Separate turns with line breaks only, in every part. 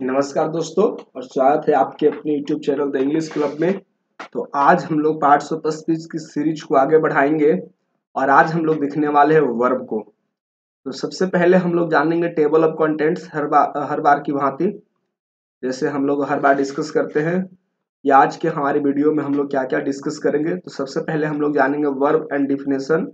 नमस्कार दोस्तों और स्वागत है आपके अपने YouTube channel the English club में। तो आज हम लोग पार्ट्स ऑफ स्पीच की सीरीज को आगे बढ़ाएंगे और आज हम लोग देखने वाले हैं वर्ब को। तो सबसे पहले हम लोग जानेंगे टेबल ऑफ कंटेंट्स हर बार की भांति जैसे हम लोग हर बार डिस्कस करते हैं या आज के हमारी वीडियो में हम लोग क्या क्या डिस्कस करेंगे। तो सबसे पहले हम लोग जानेंगे वर्ब एंड डिफिनेशन,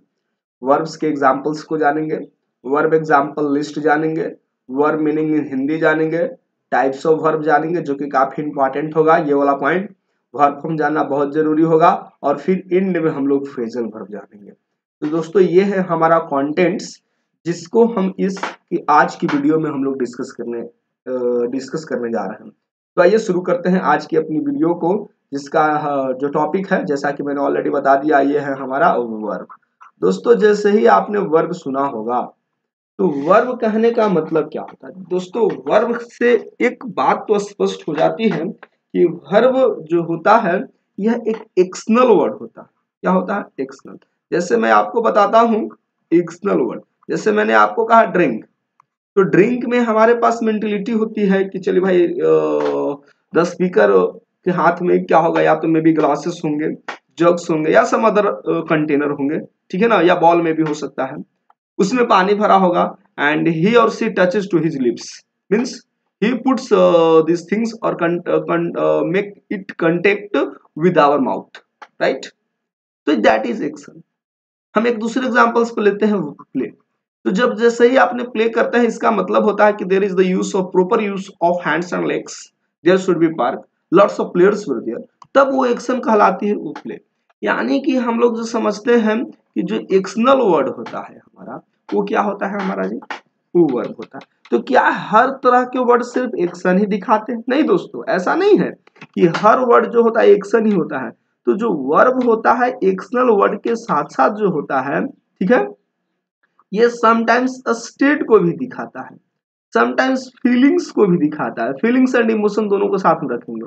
वर्ब्स के एग्जाम्पल्स को जानेंगे, वर्ब एग्जाम्पल लिस्ट जानेंगे, वर्ब मीनिंग इन हिंदी जानेंगे, टाइप्स ऑफ वर्ब जानेंगे जो कि काफी इंपॉर्टेंट होगा। ये वाला पॉइंट वर्ब फॉर्म जानना बहुत जरूरी होगा और फिर एंड में हम लोग फ्रेजल वर्ब जानेंगे। तो दोस्तों ये है हमारा कंटेंट्स जिसको हम आज की वीडियो में हम लोग डिस्कस करने जा रहे हैं। तो आइए शुरू करते हैं आज की अपनी वीडियो को, जिसका जो टॉपिक है जैसा कि मैंने ऑलरेडी बता दिया, ये है हमारा वर्ब। दोस्तों जैसे ही आपने वर्ब सुना होगा तो वर्ब कहने का मतलब क्या होता है। दोस्तों वर्ब से एक बात तो स्पष्ट हो जाती है कि वर्ब जो होता है यह एक एक्सटर्नल वर्ड होता है। क्या होता है? एक्सटर्नल। जैसे मैं आपको बताता हूं एक्सटर्नल वर्ड, जैसे मैंने आपको कहा ड्रिंक, तो ड्रिंक में हमारे पास मेंटेलिटी होती है कि चलिए भाई 10 स्पीकर के हाथ में क्या होगा, या तो मे बी ग्लासेस होंगे, जग्स होंगे या सम अदर कंटेनर होंगे, ठीक है ना, या बॉल में भी हो सकता है, उसमें पानी भरा होगा एंड ही और she touches to his lips, means he puts this things और make it contact with our mouth, right. तो दैट इज एक्शन। हम एक दूसरे एग्जांपल्स पे लेते हैं प्ले। तो जब जैसे ही आपने प्ले करते हैं इसका मतलब होता है कि there is the use of proper use of hands and legs, there should be park, lots of players were there, तब वो एक्शन कहलाती है वो प्ले। यानी कि हम लोग जो समझते हैं कि जो एक्शनल वर्ड होता है हमारा वो क्या होता है हमारा जी, वो वर्ब होता है। तो क्या हर तरह के वर्ड सिर्फ एक्शन ही दिखाते हैं? नहीं दोस्तों, ऐसा नहीं है कि हर वर्ड जो होता है एक्शन ही होता है। तो जो वर्ब होता है एक्शनल वर्ड के साथ साथ जो होता है, ठीक है, ये समटाइम्स स्टेट को भी दिखाता है, समटाइम्स फीलिंग्स को भी दिखाता है। फीलिंग्स एंड इमोशन दोनों को साथ में रखेंगे,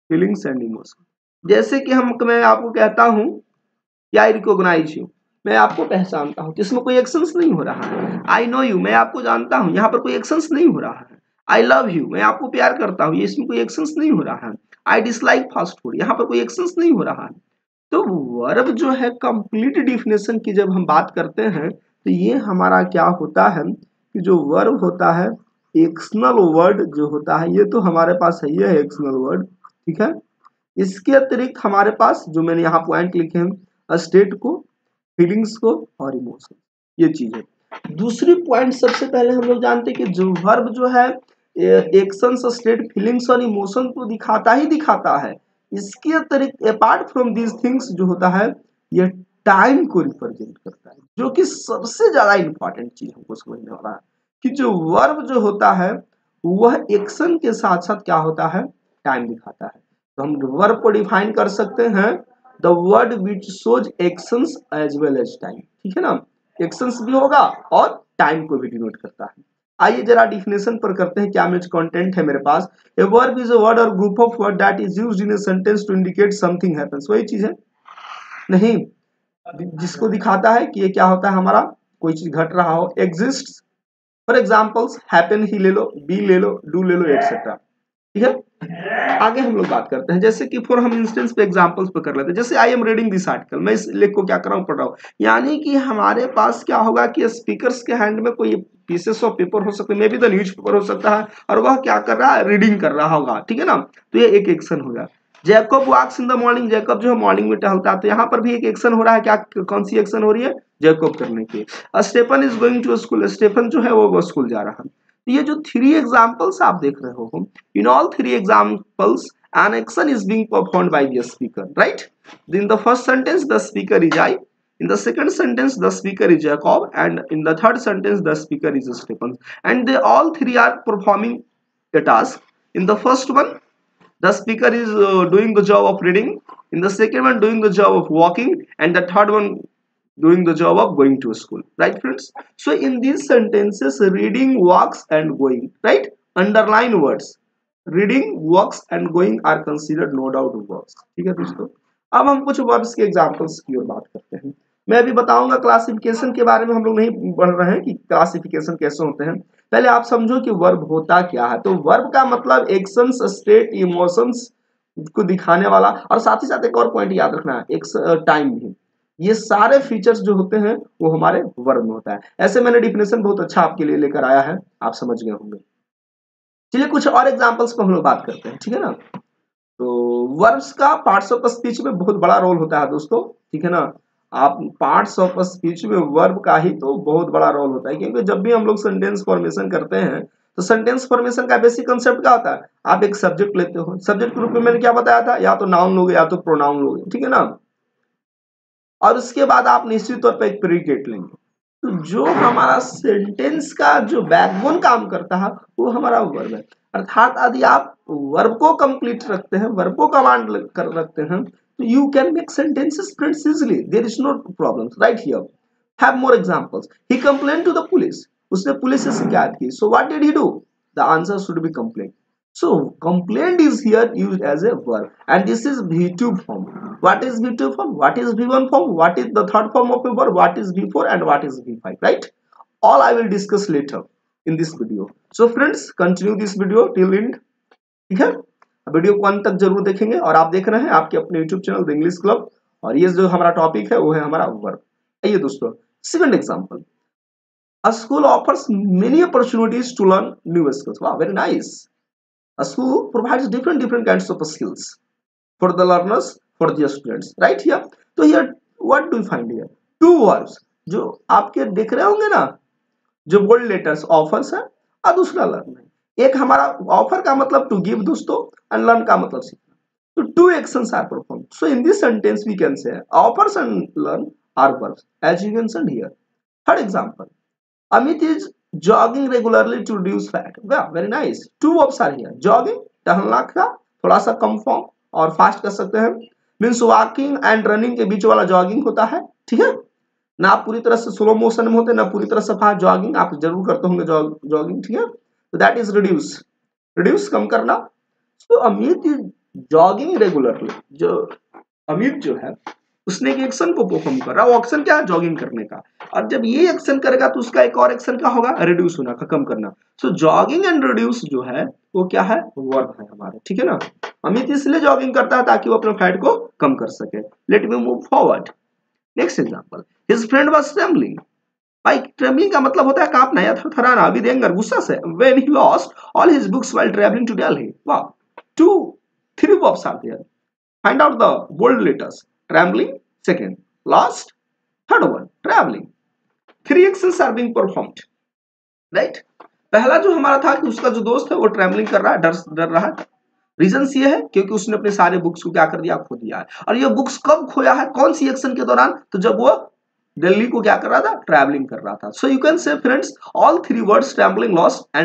फीलिंग्स एंड इमोशन। जैसे कि मैं आपको कहता हूं कि आई रिकॉग्नाइज यू, मैं आपको पहचानता हूं, इसमें कोई एक्शंस नहीं हो रहा है। आई नो यू, मैं आपको जानता हूं, यहाँ पर कोई एक्शंस नहीं हो रहा है। आई लव यू, मैं आपको प्यार करता हूं, इसमें कोई एक्शंस नहीं हो रहा है। आई डिसलाइक फास्ट फूड, यहाँ पर कोई एक्शंस नहीं हो रहा है। तो वर्ब जो है कंप्लीट डिफिनेशन की जब हम बात करते हैं तो ये हमारा क्या होता है कि जो वर्ब होता है एक्शनल वर्ड जो होता है, ये तो हमारे पास है, ये है एक्शनल वर्ड, ठीक है। इसके अतिरिक्त हमारे पास जो मैंने यहाँ पॉइंट लिखे हैं, स्टेट को, फीलिंग्स को और इमोशन, ये चीज है। दूसरी पॉइंट सबसे पहले हम लोग जानते हैं कि जो वर्ब जो है एक्शंस, स्टेट, फीलिंग्स और इमोशन को दिखाता ही दिखाता है। इसके अतिरिक्त अपार्ट फ्रॉम दीज थिंग्स जो होता है ये टाइम को रिप्रेजेंट करता है, जो कि सबसे ज्यादा इंपॉर्टेंट चीज हमको समझने वाला है कि जो वर्ब जो होता है वह एक्शन के साथ साथ क्या होता है, टाइम दिखाता है। तो हम वर्ब को डिफाइन कर सकते हैं the word which shows actions as well as time, ठीक है ना, एक्शंस भी होगा और टाइम को भी डिनोट करता है। आइए जरा डिफिनेशन पर करते हैं, क्या मेरे कंटेंट है मेरे पास। A verb is a word और group of word that is used in a sentence to indicate something happens, वही चीज है नहीं, जिसको दिखाता है कि ये क्या होता है हमारा, कोई चीज घट रहा हो। Exist, for examples happen he ले लो, बी ले लो, डू ले लो, एटसेट्रा, ठीक है। आगे हम लोग बात करते हैं, जैसे कि फॉर हम इंस्टेंस पे एग्जांपल्स पे कर लेते हैं। जैसे I am reading this article, मैं इस लेख को क्या कर रहा हूँ, पढ़ रहा हूँ। यानी कि हमारे पास क्या होगा कि स्पीकर्स के हैंड में कोई पीसेस ऑफ पेपर हो सकते हैं, may be the news paper हो सकता है, और वह क्या कर रहा है, रीडिंग कर रहा होगा, ठीक है ना। तो ये एक एक्शन हो गया। Jacob walks in the morning, Jacob जो है मॉर्निंग में टहलता है, तो यहाँ पर भी एक एक्शन हो रहा है। क्या, कौन सी एक्शन हो रही है, जैकब करने की। Stephen is going to school, Stephen जो है वो स्कूल जा रहा है। ये जो 3 एग्जांपल्स आप देख रहे हो, in all 3 examples an action is being performed by the speaker, right? In the first sentence the speaker is I, in the second sentence the speaker is Jacob, and in the third sentence the speaker is Stephen, and they all 3 are performing a task. In the first one the speaker is doing the job of reading, in the second one doing the job of walking, and the third one doing the job of going to school, right friends? So in these sentences reading, walks and going, right, underline words reading, works and going are considered no doubt verbs, ठीक है दोस्तों। अब हम कुछ verbs के examples की ओर बात करते हैं। मैं अभी बताऊंगा क्लासिफिकेशन के बारे में, हम लोग नहीं पढ़ रहे हैं कि क्लासिफिकेशन कैसे होते हैं। पहले आप समझो कि वर्ब होता क्या है। तो वर्ब का मतलब एक्शंस, स्टेट, इमोशंस को दिखाने वाला, और साथ ही साथ एक और पॉइंट याद रखना है, एक टाइम भी। ये सारे फीचर्स जो होते हैं वो हमारे वर्ब में होता है। ऐसे मैंने डिफिनेशन बहुत अच्छा आपके लिए लेकर आया है, आप समझ गए होंगे। चलिए कुछ और एग्जांपल्स पर हम लोग बात करते हैं, ठीक है ना। तो वर्ब्स का पार्ट्स ऑफ स्पीच में बहुत बड़ा रोल होता है दोस्तों, ठीक है ना। आप पार्ट्स ऑफ स्पीच में वर्ब का ही तो बहुत बड़ा रोल होता है, क्योंकि जब भी हम लोग सेंटेंस फॉर्मेशन करते हैं तो सेंटेंस फॉर्मेशन का बेसिक कंसेप्ट क्या होता है, आप एक सब्जेक्ट लेते हो, सब्जेक्ट के रूप में मैंने क्या बताया था, या तो नाउन लोगे या तो प्रोनाउन लोगे, ठीक है ना। और उसके बाद आप निश्चित तौर पर एक प्रीडिकेट लेंगे। तो जो हमारा सेंटेंस का जो बैकबोन काम करता है वो हमारा वर्ब है। अर्थात यदि आप वर्ब को कंप्लीट रखते हैं, वर्ब को कमांड कर रखते हैं, तो you can make sentences friends easily, there is no problem right here. Have more examples. He complain to the police, उसने पुलिस से शिकायत की। So what did he do, the answer should be complain. So complaint is here used as a verb, and this is V2 form. What is V2 form? What is V1 form? What is the third form of a verb? What is V4 and what is V5? Right? All I will discuss later in this video. So friends, continue this video till end. ठीक है, video को अंत तक जरूर देखेंगे। और आप देख रहे हैं आपके अपने YouTube channel the English club, और ये जो हमारा टॉपिक है वो है हमारा वर्ब। आइए दोस्तों, second example. A school offers many opportunities to learn new skills. Wow, very nice. A school provides different kinds of skills for the learners, for the students, right here. So here what do you find here? Two verbs जो आपके दिख रहे होंगे ना, जो bold letters, offers है और दूसरा लर्न है। एक हमारा ऑफर का मतलब टू गिव दोस्तों, एंड लर्न का मतलब सीखना। तो two actions are perform. So in this sentence we can say offers and learn are verbs as you mentioned here. Third example, Amit is jogging regularly to reduce fat. Wow, very nice. Two verbs are here. Jogging, टहलना का थोड़ा सा कम form और fast कर सकते हैं। Means walking and running के बीच वाला जॉगिंग होता है, ठीक है ना। आप पूरी तरह से स्लो मोशन में होते हैं ना पूरी तरह से फास्ट। जॉगिंग आप जरूर करते होंगे, जॉगिंग, ठीक है। तो दैट इज रिड्यूस, रिड्यूस कम करना। तो अमित इज जॉगिंग रेगुलरली, जो अमित जो है उसने एक एक्शन को परफॉर्म कर रहा है। वो एक्शन क्या है, जॉगिंग करने का। और जब ये एक्शन करेगा तो उसका एक और एक्शन क्या होगा, रिड्यूस होना का, कम करना। सो जॉगिंग एंड रिड्यूस जो है वो क्या है, वर्ब है हमारे, ठीक है ना। अमित इसलिए जॉगिंग करता है ताकि वो अपने फैट को कम कर सके। Let me move forward. Next example, his friend was trembling. भाई ट्रेम्बलिंग का मतलब होता है कांपना या थरथराना, अभिदेंगर, गुस्सा से। When he lost all his books while travelling to Delhi. वाह, two three verbs are there. Find out the bold letters. Trembling, second. Lost, third one. Traveling. Three actions are being performed. Right? पहला जो हमारा था कि उसका जो दोस्त है वो ट्रैवलिंग कर रहा है, डर रहा है। रीजन ये है क्योंकि उसने अपने सारे बुक्स को क्या कर दिया, खो दिया है। और ये बुक्स कब खोया है, कौन सी एक्शन के दौरान, तो जब वो दिल्ली को क्या कर रहा था, ट्रैवलिंग कर रहा था। So you can say friends all three words, travelling, lost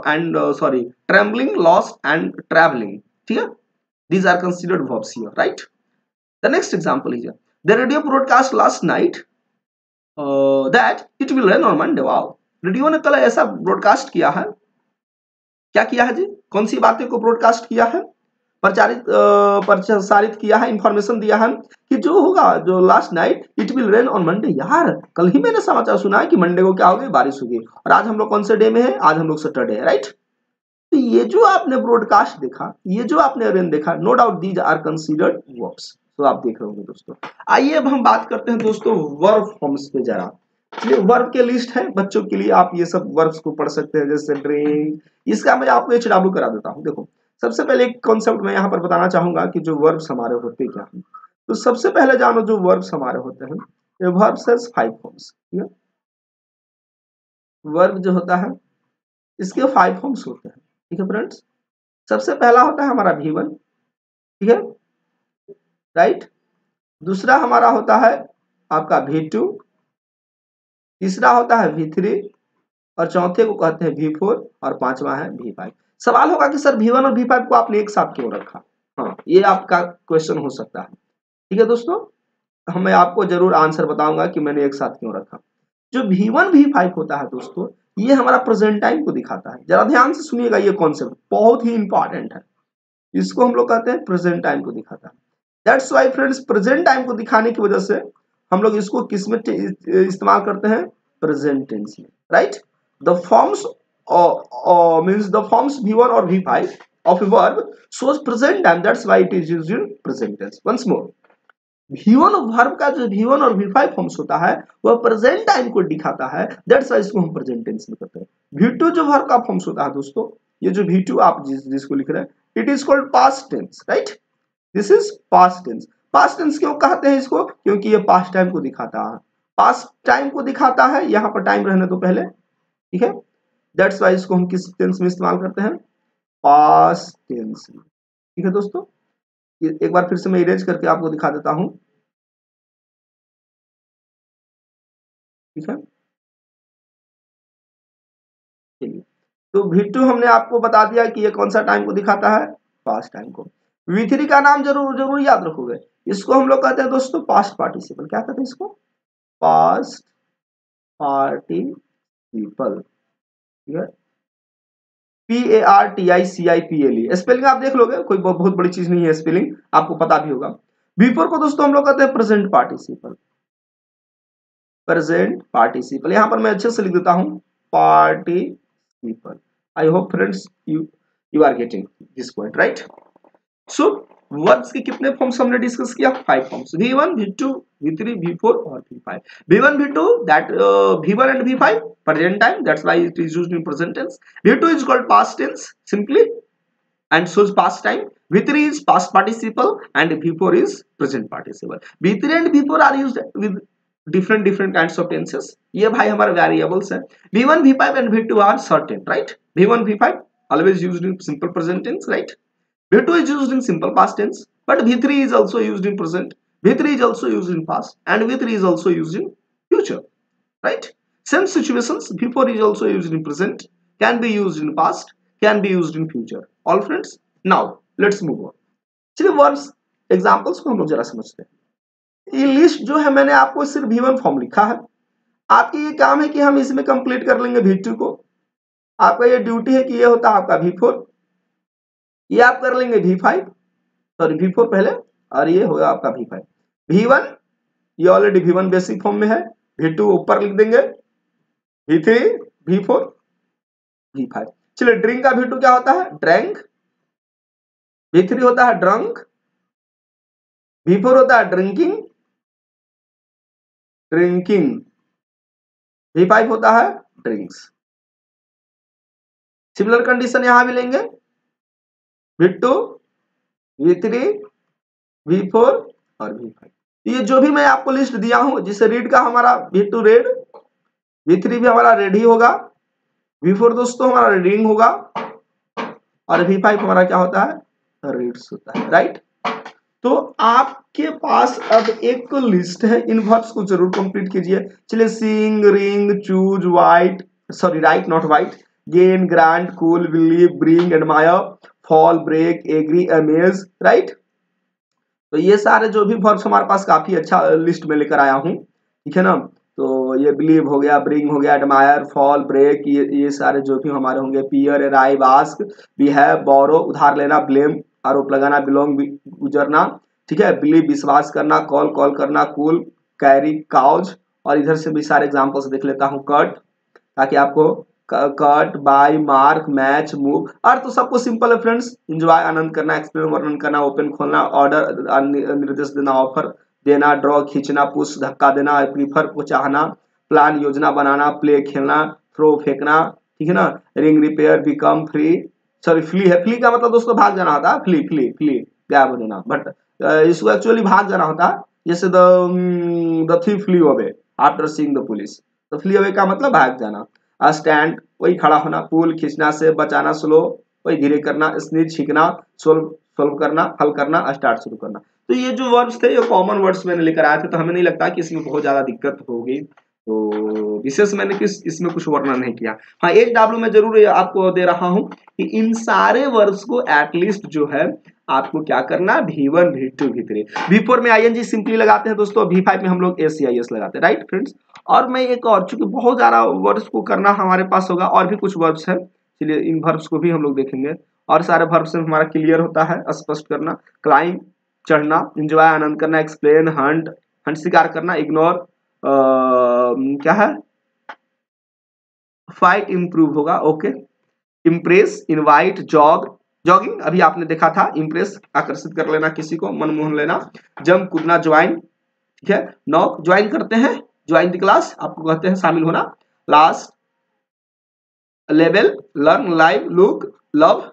and sorry, travelling, lost and travelling, ठीक है। These are considered verbs here, right? The next example is here. The radio broadcast last night that it will rain on Monday. Wow. Radio ने कल ऐसा broadcast किया है, क्या किया है जी, कौन सी बातें को ब्रॉडकास्ट किया है, प्रचारित किया है, इंफॉर्मेशन दिया है कि जो होगा, जो last night it will rain on Monday. यार कल ही मैंने समाचार सुना है कि मंडे को क्या होगी, बारिश होगी। और आज हम लोग कौन से डे में है, आज हम लोग सैटरडे है, राइट। तो ये जो आपने ब्रॉडकास्ट देखा, ये जो आपने रेन देखा, no doubt these are considered verbs. तो आप देख रहे होंगे दोस्तों। आइए अब हम बात करते हैं दोस्तों वर्ब फॉर्म्स पे जरा। चलिए वर्ब के लिस्ट है बच्चों के लिए, आप ये सब वर्ब्स को पढ़ सकते हैं, जैसे ड्रिंक। इसका मैं आपको एचडब्ल्यू करा देता हूँ। देखो सबसे पहले एक कॉन्सेप्ट मैं यहाँ पर बताना चाहूंगा कि जो वर्ब्स हमारे होते क्या हैं। तो सबसे पहले जानो जो वर्ब्स हमारे होते हैं, ये वर्ब्स हैज 5 फॉर्म्स। ठीक है, वर्ब जो होता है इसके 5 फॉर्म्स होते हैं, ठीक है फ्रेंड्स। सबसे पहला होता है हमारा V1, ठीक है, राइट। दूसरा हमारा होता है आपका V2, तीसरा होता है V3, और चौथे को कहते हैं V4, और पांचवा है V5। सवाल होगा कि सर V1 और V5 को आपने एक साथ क्यों रखा। हाँ, ये आपका क्वेश्चन हो सकता है, ठीक है दोस्तों। मैं आपको जरूर आंसर बताऊंगा कि मैंने एक साथ क्यों रखा। जो V1 V5 होता है दोस्तों, ये हमारा प्रेजेंट टाइम को दिखाता है। जरा ध्यान से सुनिएगा, ये कॉन्सेप्ट बहुत ही इंपॉर्टेंट है। इसको हम लोग कहते हैं प्रेजेंट टाइम को दिखाता है। That's why friends, present time को दिखाने की वजह से हम लोग इसको किस में इस्तेमाल करते हैं? प्रेजेंट टेंस में, right. The forms means the forms V1 और V5 of a verb shows present time, that's why it is used in present tense. Once more, V1 verb का जो V1 और V5 फॉर्म्स होता है वह present time को दिखाता है, दैट्स वाई इसको हम प्रेजेंट टेंस में करते हैं। V2 जो वर्ब का फॉर्म्स होता है दोस्तों, ये जो V2 आप जिसको लिख रहे हैं, it is called past tense, right. This is past tense. Past tense क्यों कहते हैं इसको? क्योंकि ये पास्ट टाइम को दिखाता है, पास्ट टाइम को दिखाता है। यहाँ पर टाइम रहने तो पहले, ठीक है, दैट्स वाई इसको हम किस टेंस में इस्तेमाल करते हैं? पास्ट टेंस में, ठीक है दोस्तों। एक बार फिर से मैं इरेज करके आपको दिखा देता हूं, ठीक है। चलिए, तो V2 हमने आपको बता दिया कि ये कौन सा टाइम को दिखाता है? पास्ट टाइम को। V3 का नाम जरूर याद रखोगे, इसको हम लोग कहते हैं दोस्तों पास्ट पार्टिसिपल। क्या कहते हैं इसको? पास्ट पार्टिसिपल, ठीक है। PARTICIPLE, स्पेलिंग आप देख लोगे, कोई बहुत बड़ी चीज नहीं है, स्पेलिंग आपको पता भी होगा। V4 को दोस्तों हम लोग कहते हैं प्रेजेंट पार्टिसिपल, प्रेजेंट पार्टिसिपल। यहां पर मैं अच्छे से लिख देता हूं, participle. I hope friends you are getting this point, right. So verbs के कितने फॉर्म्स हमने डिस्कस किया? 5 forms, V1, V2, V3, V4 और V5। V1, V2 that V1 and V5 present time, that's why it is used in present tense. V2 is called past tense simply and shows past time. V3 is past participle and V4 is present participle. V3 and V4 are used with different kinds of tenses. ये भाई हमारे variables हैं। V1, V5 and V2 are certain, right? V1, V5 always used in simple present tense, right? V2 is used in simple past tense, but V3 is also used in present. V3 is also used in past, and V3 is also used in future, right? Same situations, V4 is also used in present, can be used in past, can be used in future. All friends, now let's move on. चलिए verbs examples को हम लोग जरा समझते हैं। ये list जो है मैंने आपको सिर्फ V1 फॉर्म लिखा है, आपकी ये काम है कि हम इसमें कंप्लीट कर लेंगे V2 को। आपका ये ड्यूटी है कि ये होता है आपका V4, ये आप कर लेंगे V5, सॉरी V4 पहले, और ये होगा आपका V5। V1 ये ऑलरेडी V1 बेसिक फॉर्म में है, V2 ऊपर लिख देंगे, V3, V4, V5। चलिए ड्रिंक का V2 क्या होता है? ड्रैंक। V3 होता है ड्रंक, V4 होता है ड्रिंकिंग, ड्रिंकिंग, V5 होता है ड्रिंक्स। सिमिलर कंडीशन यहां भी लेंगे, V2, V3, V4 और V5। ये जो भी मैं आपको लिस्ट दिया हूं, जिसे रीड का हमारा V2 रेड, V3 भी हमारा रेड ही होगा, V4 दोस्तों हमारा रीडिंग होगा, और V5 हमारा क्या होता है? रीड्स होता है, राइट। तो आपके पास अब एक लिस्ट है, इन वर्ब्स को जरूर कंप्लीट कीजिए। चलिए sing, ring, choose, white, sorry write not white, gain, grant, cool, believe, bring, admire, fall, break, agree, amaze, right. तो ये सारे जो भी वर्ब्स हमारे पास काफी अच्छा लिस्ट में लेकर आया हूं, ठीक है ना। तो ये बिलीव हो गया, ब्रिंग हो गया, एडमायर, फॉल, ब्रेक, ये सारे जो भी हमारे होंगे, पियर, अराइव, आस्क, बिहेव, बोरो उधार लेना, ब्लेम आरोप लगाना, बिलोंग गुजरना, ठीक है, बिलीव विश्वास करना, कॉल कॉल करना, कूल कैरी काउज, और इधर से भी सारे एग्जांपल्स देख लेता हूं। कट, ताकि आपको cut, buy, mark, match, move, अर्थ तो सबको सिंपल है फ्रेंड्स। एंजॉय आनंद करना, एक्सप्लेन वर्णन करना, ओपन खोलना, ऑर्डर निर्देश देना, ऑफर देना, ड्रॉ खींचना, पुश धक्का देना, प्रीफर को चाहना, प्लान योजना बनाना, प्ले खेलना, थ्रो फेंकना, ठीक है ना। Ring repair, become free, sorry flee है, फ्ली का मतलब दोस्तों भाग जाना होता है, फ्ली फ्ली फ्ली गायब हो जाना, बट इसको एक्चुअली भाग जाना होता है। जैसे the thief flee away after seeing the police, तो फ्ली अवे का मतलब भाग जाना। स्टैंड वही खड़ा होना, पुल खींचना से बचाना, स्लो वही धीरे करना, स्नीज छींकना, सोल्व करना, हल करना, स्टार्ट शुरू करना। तो ये जो वर्ड्स थे ये कॉमन वर्ड्स मैंने लेकर आए थे, तो हमें नहीं लगता कि इसमें बहुत ज्यादा दिक्कत होगी, तो विशेष मैंने इसमें कुछ वर्णन नहीं किया। हाँ एक W मैं जरूर आपको दे रहा हूं कि इन सारे वर्ड्स को एटलीस्ट जो है आपको क्या करना, V1, V2, V3, V4 में ING सिंपली लगाते हैं दोस्तों, V5 में हम लोग ACIS लगाते हैं, राइट फ्रेंड्स। और मैं एक और, चूंकि बहुत ज्यादा वर्ड्स को करना हमारे पास होगा, और भी कुछ वर्ड्स है, चलिए इन वर्ब्स को भी हम लोग देखेंगे। और सारे वर्ब्स में हमारा क्लियर होता है, स्पष्ट करना, क्लाइंब चढ़ना, एंजॉय आनंद करना, एक्सप्लेन, हंट स्वीकार करना, इग्नोर क्या है, फाइट इंप्रूव होगा, ओके। इम्प्रेस, इनवाइट, जॉगिंग अभी आपने देखा था, इम्प्रेस आकर्षित कर लेना, किसी को मनमोहन लेना। जंप, कूदना, ज्वाइन, ठीक है। नॉक, ज्वाइन करते हैं, ज्वाइन द क्लास, आपको कहते हैं शामिल होना। Last, level, learn, live, look, love,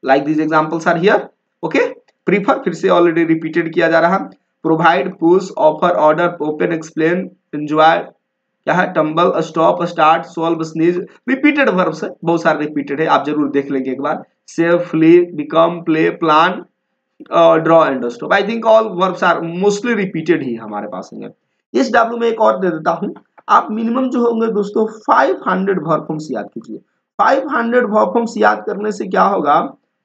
like this examples are here, okay. Prefer, फिर से ऑलरेडी रिपीटेड किया जा रहा। Provide, push, offer, order, open, explain, enjoy, क्या है, tumble, stop, start, solve, sneeze, repeated verbs है, बहुत सारे रिपीटेड है, आप जरूर देख लेंगे एक बार। Save, flee, become, play, plan, draw and stop. I think all verbs are mostly repeated ही हमारे पास है। इस डब्ल्यू में एक और दे देता हूं, आप मिनिमम जो होंगे दोस्तों 500 वर्ब फॉर्म्स याद कीजिए। 500 वर्ब फॉर्म्स याद करने से क्या होगा,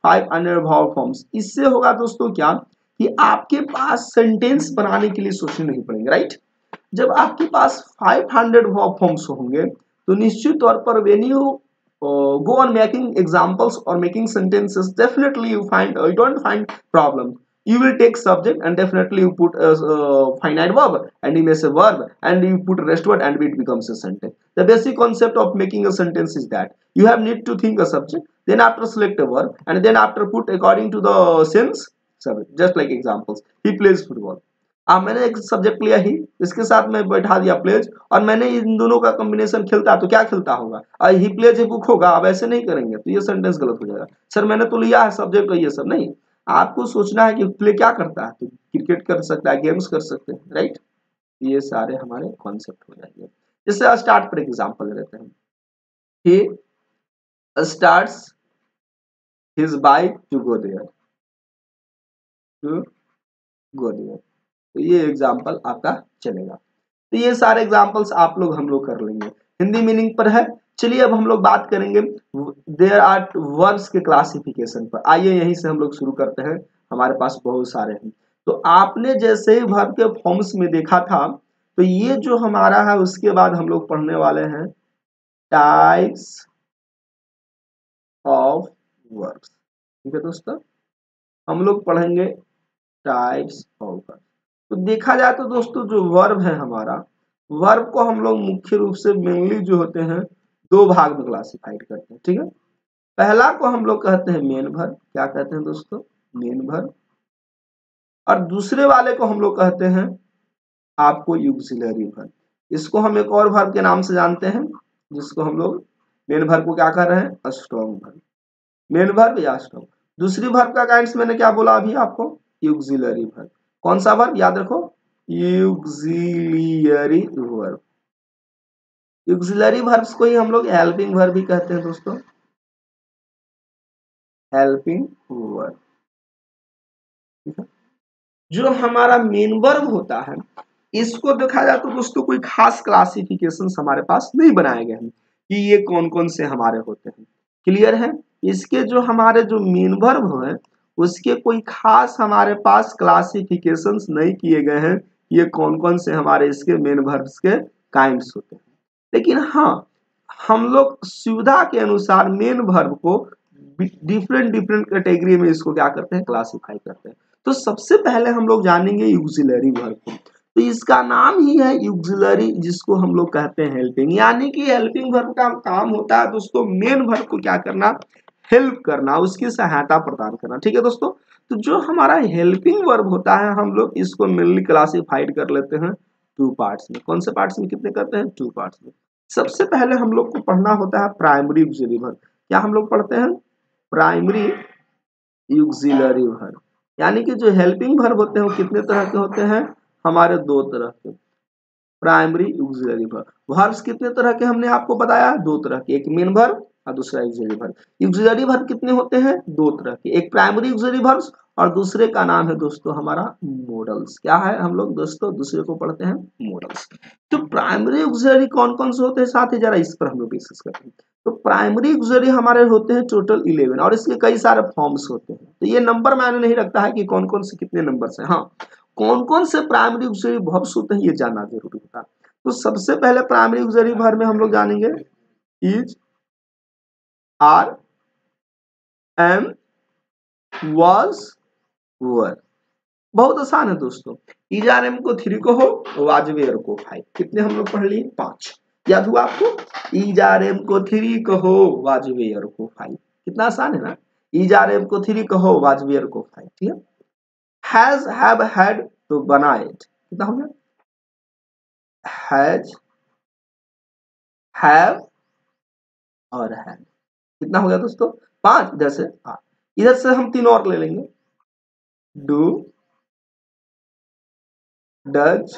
500 वर्ब फॉर्म्स, इससे होगा दोस्तों क्या कि आपके पास सेंटेंस बनाने के लिए सोचने नहीं पड़ेंगे, राइट। जब आपके पास 500 वर्ब फॉर्म्स होंगे तो निश्चित तौर पर when you go on making examples or making sentences, definitely you don't find problem. You will take subject and definitely you put a finite verb and you may say verb and you put rest word and it becomes a sentence. The basic concept of making a sentence is that you have need to think a subject, then after select a verb, and then after put according to the sense subject. Just like examples, he plays football. मैंने एक subject लिया ही, इसके साथ मैं बैठा दिया pledge, और मैंने इन दोनों का कॉम्बिनेशन खेलता तो क्या खेलता होगा, ही प्लेज ए बुक होगा। अब ऐसे नहीं करेंगे तो ये सेंटेंस गलत हो जाएगा। सर मैंने तो लिया है सब्जेक्ट, ये सब नहीं, आपको सोचना है कि प्ले क्या करता है, तो क्रिकेट कर सकता है, गेम्स कर सकते हैं, राइट। ये सारे हमारे कॉन्सेप्ट हो जाएंगे। जैसे स्टार्ट पर एग्जाम्पल लेते हैं, he starts his bike to go there, to go there, तो ये एग्जाम्पल आपका चलेगा। तो ये सारे एग्जाम्पल्स आप लोग हम लोग कर लेंगे, हिंदी मीनिंग पर है। चलिए अब हम लोग बात करेंगे देयर आर वर्ब्स के क्लासिफिकेशन पर। आइए यहीं से हम लोग शुरू करते हैं, हमारे पास बहुत सारे हैं। तो आपने जैसे ही वर्ब के फॉर्म्स में देखा था, तो ये जो हमारा है उसके बाद हम लोग पढ़ने वाले हैं टाइप्स ऑफ वर्ब्स। ठीक है दोस्तों, हम लोग पढ़ेंगे टाइप्स ऑफ वर्ब। तो देखा जाए तो दोस्तों जो वर्ब है हमारा, वर्ब को हम लोग मुख्य रूप से मेनली जो होते हैं दो भाग में क्लासिफाइड करते हैं, ठीक है। पहला को हम लोग कहते हैं मेन वर्ब, क्या कहते हैं दोस्तों, मेन वर्ब। और दूसरे वाले को हम लोग कहते हैं आपको ऑक्सिलरी वर्ब। इसको हम एक और वर्ब के नाम से जानते हैं, जिसको हम लोग मेन वर्ब को क्या कर रहे हैं, स्ट्रॉन्ग वर्ब, मेन वर्ब या स्ट्रॉन्ग। दूसरी वर्ब का काइंड्स मैंने क्या बोला अभी आपको, ऑक्सिलरी वर्ब। कौन सा वर्ब याद रखो, ऑक्सिलियरी वर्ब। ऑक्सिलरी वर्ब्स को ही हम लोग हेल्पिंग वर्ब भी कहते हैं दोस्तों, हेल्पिंग वर्ब। ठीक है, जो हमारा मेन वर्ब होता है इसको देखा जाए तो दोस्तों कोई खास क्लासिफिकेशन हमारे पास नहीं बनाए गए हैं कि ये कौन कौन से हमारे होते हैं। क्लियर है, इसके जो हमारे जो मेन वर्ब है उसके कोई खास हमारे पास क्लासिफिकेशंस नहीं किए गए हैं, ये कौन कौन से हमारे इसके मेन वर्ब्स के काइंड्स होते हैं। लेकिन हाँ, हम लोग सुविधा के अनुसार मेन वर्ब को डिफरेंट डिफरेंट कैटेगरी में इसको क्या करते हैं, क्लासिफाई करते हैं। तो सबसे पहले हम लोग जानेंगे ऑक्सिलरी वर्ब को। तो इसका नाम ही है ऑक्सिलरी, जिसको हम लोग कहते हैं हेल्पिंग, यानी कि हेल्पिंग वर्ब का काम होता है दोस्तों मेन वर्ब को क्या करना, हेल्प करना, उसकी सहायता प्रदान करना। ठीक है दोस्तों, तो जो हमारा हेल्पिंग वर्ब होता है हम लोग इसको मेनली क्लासिफाइड कर लेते हैं टू पार्ट्स में। कौन से पार्ट्स में, कितने करते हैं, टू पार्ट्स में। सबसे पहले हम लोग को पढ़ना होता है प्राइमरी ऑक्सिलरी वर्ब। क्या हम लोग पढ़ते हैं, प्राइमरी ऑक्सिलरी वर्ब। यानी कि जो हेल्पिंग वर्ब होते हैं वो कितने तरह के होते हैं, हमारे दो तरह के। प्राइमरी ऑक्सिलरी वर्ब, वर्ब्स कितने तरह के हमने आपको बताया, दो तरह के, एक मेन वर्ब और दूसरा ऑक्सिलरी वर्ब। ऑक्सिलरी वर्ब कितने होते हैं, दो तरह के, एक प्राइमरी ऑक्सिलरी वर्ब्स और दूसरे का नाम है दोस्तों हमारा मॉडल्स। क्या है, हम लोग दोस्तों दूसरे को पढ़ते हैं मॉडल्स। तो प्राइमरी ऑक्सिलरी कौन कौन से होते हैं, साथ ही जरा इस पर हम लोग डिस्कस करते हैं। तो प्राइमरी ऑक्सिलरी हमारे होते हैं टोटल 11 और इसके कई सारे फॉर्म्स होते हैं। तो ये नंबर मैंने नहीं रखता है कि कौन कौन से कितने नंबर से, हाँ कौन कौन से प्राइमरी ऑक्सिलरी वर्ब्स होते हैं ये जानना जरूरी होता है। तो सबसे पहले प्राइमरी ऑक्सिलरी वर्ब में हम लोग जानेंगे इज, आर, एम, वाज, वर। बहुत आसान है दोस्तों। इजारम को 3 कहो, वाजवेयर को 5। कितने हम लोग पढ़ लिए? 5। याद हुआ आपको? इजारम को 3 कहो, वाजवेयर को 5। कितना आसान है ना। इजारम को 3 कहो, वाजवेयर को 5। ठीक है। हैज, हैव, हैड तो बना इट। कितना हो गया? हैज, हैव और हैड। कितना हो गया दोस्तों? 5। इधर से 8। इधर से हम 3 और ले लेंगे। डू, डज,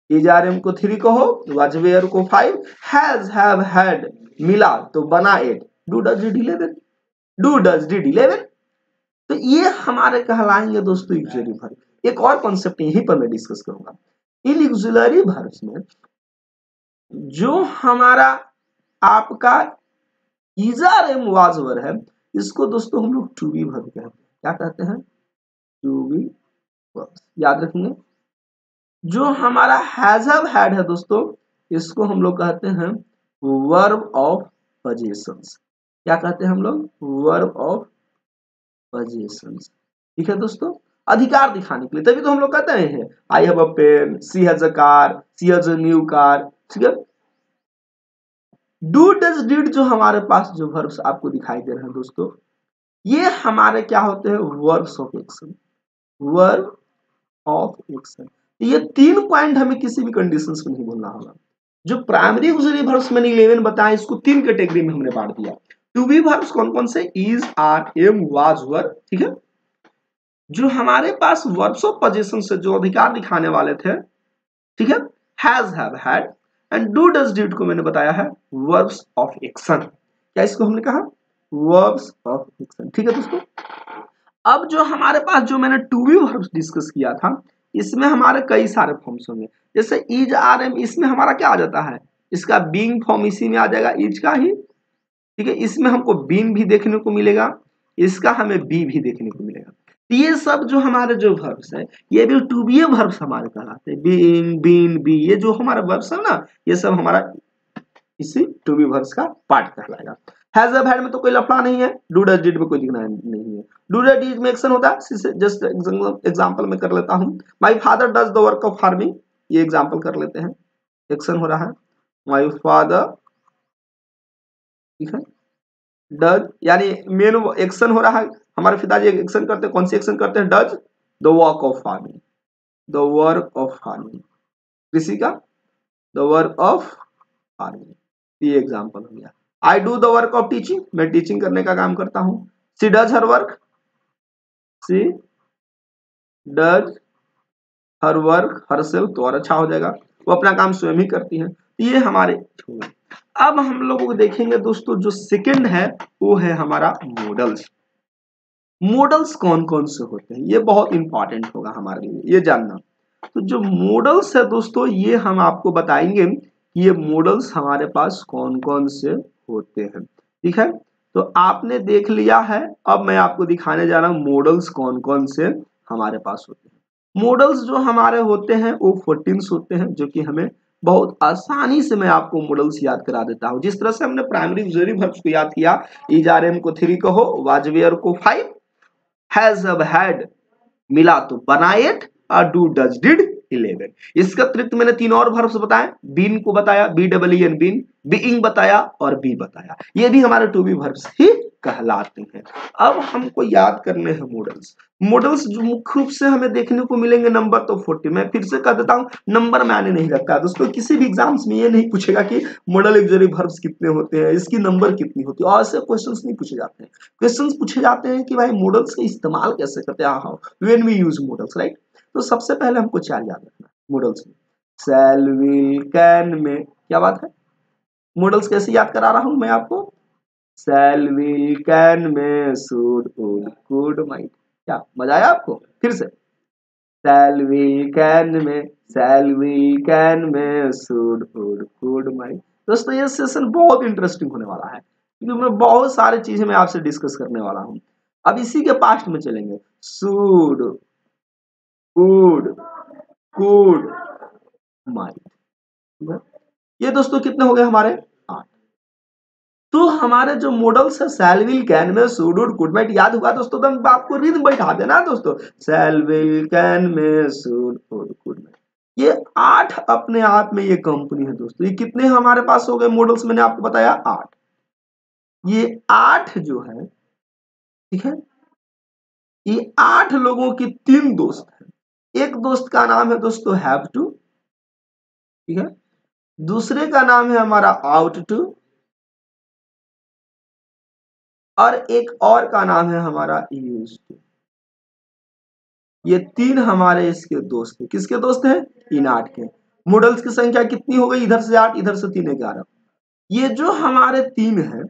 इजारम को 3 कहो, वाजवेयर को 5, हैज, हैव, हैड मिला तो बना 8। Do does did 11। Do does did 11। तो ये हमारे कहलाएंगे दोस्तों ऑक्सिलरी वर्ब। एक और कॉन्सेप्ट यहीं पर मैं डिस्कस करूंगा। इन ऑक्सिलरी वर्ब्स में जो हमारा आपका इजारम वाज वर्ब है, इसको दोस्तों हम लोग टू बी वर्ब कहते हैं। क्या कहते हैं? To be verb. याद रखेंगे। जो हमारा हैज, हैव, हैड है दोस्तों, इसको हम लोग कहते हैं वर्ब ऑफ पोजीशंस। क्या कहते हैं हम लोग? Verb of positions. ठीक है दोस्तों। अधिकार दिखाने के लिए, तभी तो हम लोग कहते हैं I have a pen, she has a car, she has a new car. ठीक है। डू, डज, डिड जो हमारे पास जो वर्ब्स आपको दिखाई दे रहे हैं दोस्तों, ये हमारे क्या होते हैं? Verbs of action. Verb of action. ये 3 पॉइंट हमें किसी भी कंडीशंस में नहीं बोलना होगा। जो प्राइमरी ऑक्सिलरी वर्ब्स मैंने 11 बताया, इसको 3 कैटेगरी में हमने बांट दिया। टू बी वर्ब्स कौन कौन से? इज, आर, एम, वाज, वर। ठीक है। जो हमारे पास वर्ब्स ऑफ पोजीशन से जो अधिकार दिखाने वाले थे, ठीक है, has, have, had and do, does, did को मैंने बताया है वर्ब्स ऑफ एक्शन। क्या इसको हमने कहा? Verbs of action. ठीक है दोस्तों। अब जो हमारे पास जो मैंने टू बी वर्ब्स डिस्कस किया था, इसमें हमारे कई सारे फॉर्म्स होंगे। जैसे इज, आर, एम, इसमें हमारा क्या आ जाता है? इसका बीइंग फॉर्म इसी में आ जाएगा, इज का ही। ठीक है। इसमें हमको बीन भी देखने को मिलेगा, इसका हमें बी भी देखने को मिलेगा। तो ये सब जो हमारे जो वर्ब्स है, ये भी टू बी वर्ब्स हमारे कहलाते हैं। बीन, बीन, बी, ये जो हमारा वर्ब्स है ना, ये सब हमारा इसी टू बी वर्ब्स का पार्ट कहलाएगा। हैज, हैव, हैड में तो कोई लफड़ा नहीं है। डू, डज, डिड में कोई दिखना नहीं है। डू, डज, डिड में एक्शन होता है। जस्ट एग्जांपल में कर लेता हूं। My father does the work of farming. ये एग्जांपल कर लेते हैं। एक्शन हो रहा है माय फादर। ठीक है। डज यानी मेन एक्शन हो रहा है। हमारे पिताजी एक्शन करते हैं। कौन सी एक्शन करते हैं? Does the work of farming. The work of farming कृषि का, द वर्क ऑफ फार्मिंग। ये एग्जांपल हो गया। I do the work of teaching. मैं टीचिंग करने का काम करता हूं। She does her work. She does her work herself, तो और अच्छा हो जाएगा। वो अपना काम स्वयं ही करती है। ये हमारे। अब हम लोग को देखेंगे दोस्तों, जो सेकंड है वो है हमारा मॉडल्स। मॉडल्स कौन कौन से होते हैं, ये बहुत इंपॉर्टेंट होगा हमारे लिए ये जानना। तो जो मॉडल्स है दोस्तों, ये हम आपको बताएंगे कि ये मॉडल्स हमारे पास कौन कौन से होते हैं। ठीक है। तो आपने देख लिया है। अब मैं आपको दिखाने जा रहा हूं मॉडल्स कौन कौन से हमारे पास होते हैं। मॉडल्स जो हमारे होते हैं वो 14 होते हैं, जो कि हमें बहुत आसानी से मैं आपको मॉडल्स याद करा देता हूं। जिस तरह से हमने प्राइमरी ऑक्सिलरी वर्ब्स को याद किया, इज, आर, एम को 3 कहो, वाज, वेयर को 5, हैज, हैव, हैड मिला तो बना 8 और डू, डज, डिड 11। इसका अतिरिक्त मैंने 3 और वर्ब्स बताए। बीन को बताया, B double N been, being बताया और बी बताया। ये भी हमारे टू बी वर्ब्स ही कहलाते हैं। अब हमको याद करने हैं मॉडल्स। मॉडल्स जो मुख्य रूप से हमें देखने को मिलेंगे नंबर तो 40। मैं फिर से कह देता हूं, नंबर मायने नहीं रखता दोस्तों। किसी भी एग्जाम्स में ये नहीं पूछेगा कि मॉडल ऑक्सिलरी वर्ब्स कितने होते हैं, इसकी नंबर कितनी होती है, और ऐसे क्वेश्चंस नहीं पूछे जाते हैं। क्वेश्चंस पूछे जाते हैं कि भाई मॉडल्स का इस्तेमाल कैसे करते हैं, how when we use modals, right. तो सबसे पहले हमको 4 याद रखना मॉडल्स में। शैल, विल, कैन में क्या बात है? मॉडल्स कैसे याद करा रहा हूं मैं आपको? शैल, विल, कैन में, शुड, वुड, कुड, माइट। क्या मजा आया आपको? फिर से। शैल, विल, कैन में, शैल, विल, कैन में, शुड, वुड, कुड, माइट। दोस्तों ये सेशन बहुत इंटरेस्टिंग होने वाला है, क्योंकि मैं बहुत सारी चीजें मैं आपसे डिस्कस करने वाला हूं। अब इसी के पास्ट में चलेंगे। Should, would, could, might. ये दोस्तों कितने हो गए हमारे? 8। तो हमारे जो मॉडल्स है शैल विल कैन में शुड वुड कुड माइट याद हुआ दोस्तों, तो हम आपको रिद्म बैठा देना दोस्तों, शैल विल कैन में शुड वुड कुड माइट। ये 8 अपने आप में ये कंपनी है दोस्तों। ये कितने हमारे पास हो गए मॉडल्स, मैंने आपको बताया 8। ये 8 जो है, ठीक है, ये 8 लोगों की 3 दोस्त है। एक दोस्त का नाम है दोस्तों हैव टू, ठीक है, दूसरे का नाम है हमारा आउट टू, और एक और का नाम है हमारा यूज टू। ये 3 हमारे इसके दोस्त हैं। किसके दोस्त हैं? इन 8 के। मॉडल्स की संख्या कितनी हो गई? इधर से 8, इधर से 3, 11। ये जो हमारे 3 हैं,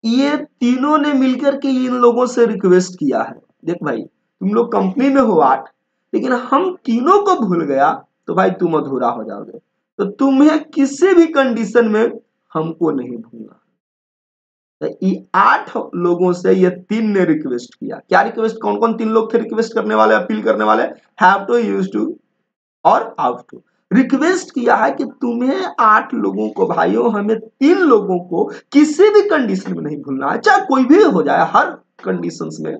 ये तीनों ने मिलकर के इन लोगों से रिक्वेस्ट किया है, देख भाई तुम लोग कंपनी में हो 8, लेकिन हम तीनों को भूल गया तो भाई तुम अधूरा हो जाओगे। तो तुम्हें किसी भी कंडीशन में हमको नहीं भूलना। तो ये 8 लोगों से ये 3 ने रिक्वेस्ट किया। क्या रिक्वेस्ट? कौन कौन 3 लोग थे रिक्वेस्ट करने वाले, अपील करने वाले? हैव टू, यूज टू और आउट टू। रिक्वेस्ट किया है कि तुम्हें 8 लोगों को, भाइयों हमें 3 लोगों को किसी भी कंडीशन में नहीं भूलना है, चाहे कोई भी हो जाए, हर कंडीशंस में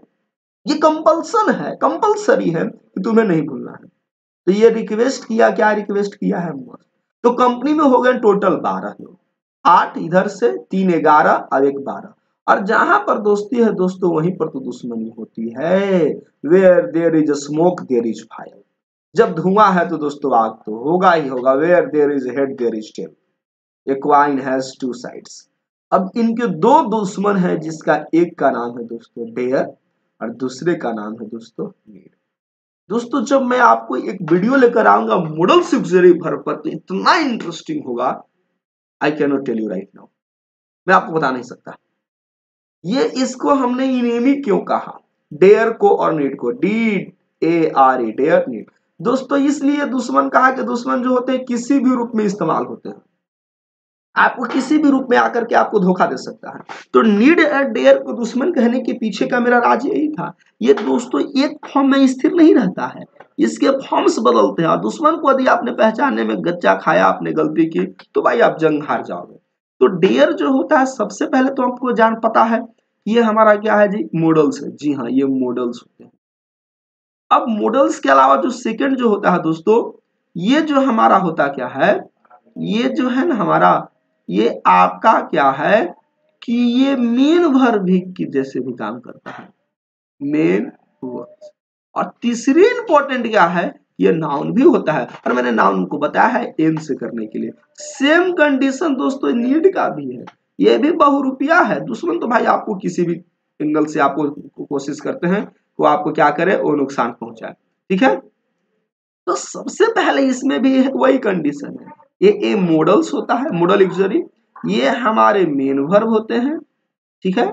ये कंपल्सन है, कंपल्सरी है कि तुम्हें नहीं भूलना है। तो ये रिक्वेस्ट किया, क्या रिक्वेस्ट किया है? तो कंपनी में हो गए टोटल 12 लोग, 8 इधर से, 3 11 और 1 12। और जहां पर दोस्ती है दोस्तों वहीं पर तो दुश्मनी होती है। Where there is smoke there is fire. जब धुआं है तो दोस्तों आग तो होगा ही होगा। Where there is head there is tail. A coin has 2 sides. अब इनके 2 दुश्मन है, जिसका एक का नाम है दोस्तों डेयर और दूसरे का नाम है दोस्तों नीड। दोस्तों जब मैं आपको एक वीडियो लेकर आऊंगा मॉडल सिक्सरी भर पर, तो इतना इंटरेस्टिंग होगा, I can not tell you right now, मैं आपको बता नहीं सकता। ये इसको हमने इनेमी क्यों कहा, डेयर को और नीड को, DARE, डेयर नीड। दोस्तों इसलिए दुश्मन कहा कि दुश्मन जो होते हैं किसी भी रूप में इस्तेमाल होते हैं, आपको किसी भी रूप में आकर के आपको धोखा दे सकता है। तो नीड और डेयर को दुश्मन कहने के पीछे का मेरा राज यही था। ये दोस्तों एक फॉर्म में स्थिर नहीं रहता है, इसके फॉर्म्स बदलते हैं। और दुश्मन को यदि आपने पहचानने में गच्चा खाया, आपने गलती की, तो भाई आप जंग हार जाओगे। तो डेयर जो होता है, सबसे पहले तो आपको जान पता है ये हमारा क्या है जी, मॉडल्स है। जी हाँ, ये मॉडल्स होते हैं। अब मॉडल्स के अलावा जो सेकंड जो होता है दोस्तों, ये जो हमारा होता क्या है, ये जो है ना हमारा, ये आपका क्या है कि ये मेन वर्ब की जैसे भी काम करता है, मेन वर्ब। और तीसरी इंपॉर्टेंट क्या है, ये नाउन भी होता है, और मैंने नाउन को बताया है एम से करने के लिए। सेम कंडीशन दोस्तों नीड का भी है, ये भी बहुरूपिया है। दुश्मन तो भाई आपको किसी भी एंगल से आपको कोशिश करते हैं वो आपको क्या करे, वो नुकसान पहुंचाए, ठीक है। तो सबसे पहले इसमें भी वही कंडीशन है, ये मॉडल्स होता है, मॉडल एक्सरी, ये हमारे मेन वर्ब होते हैं, ठीक है,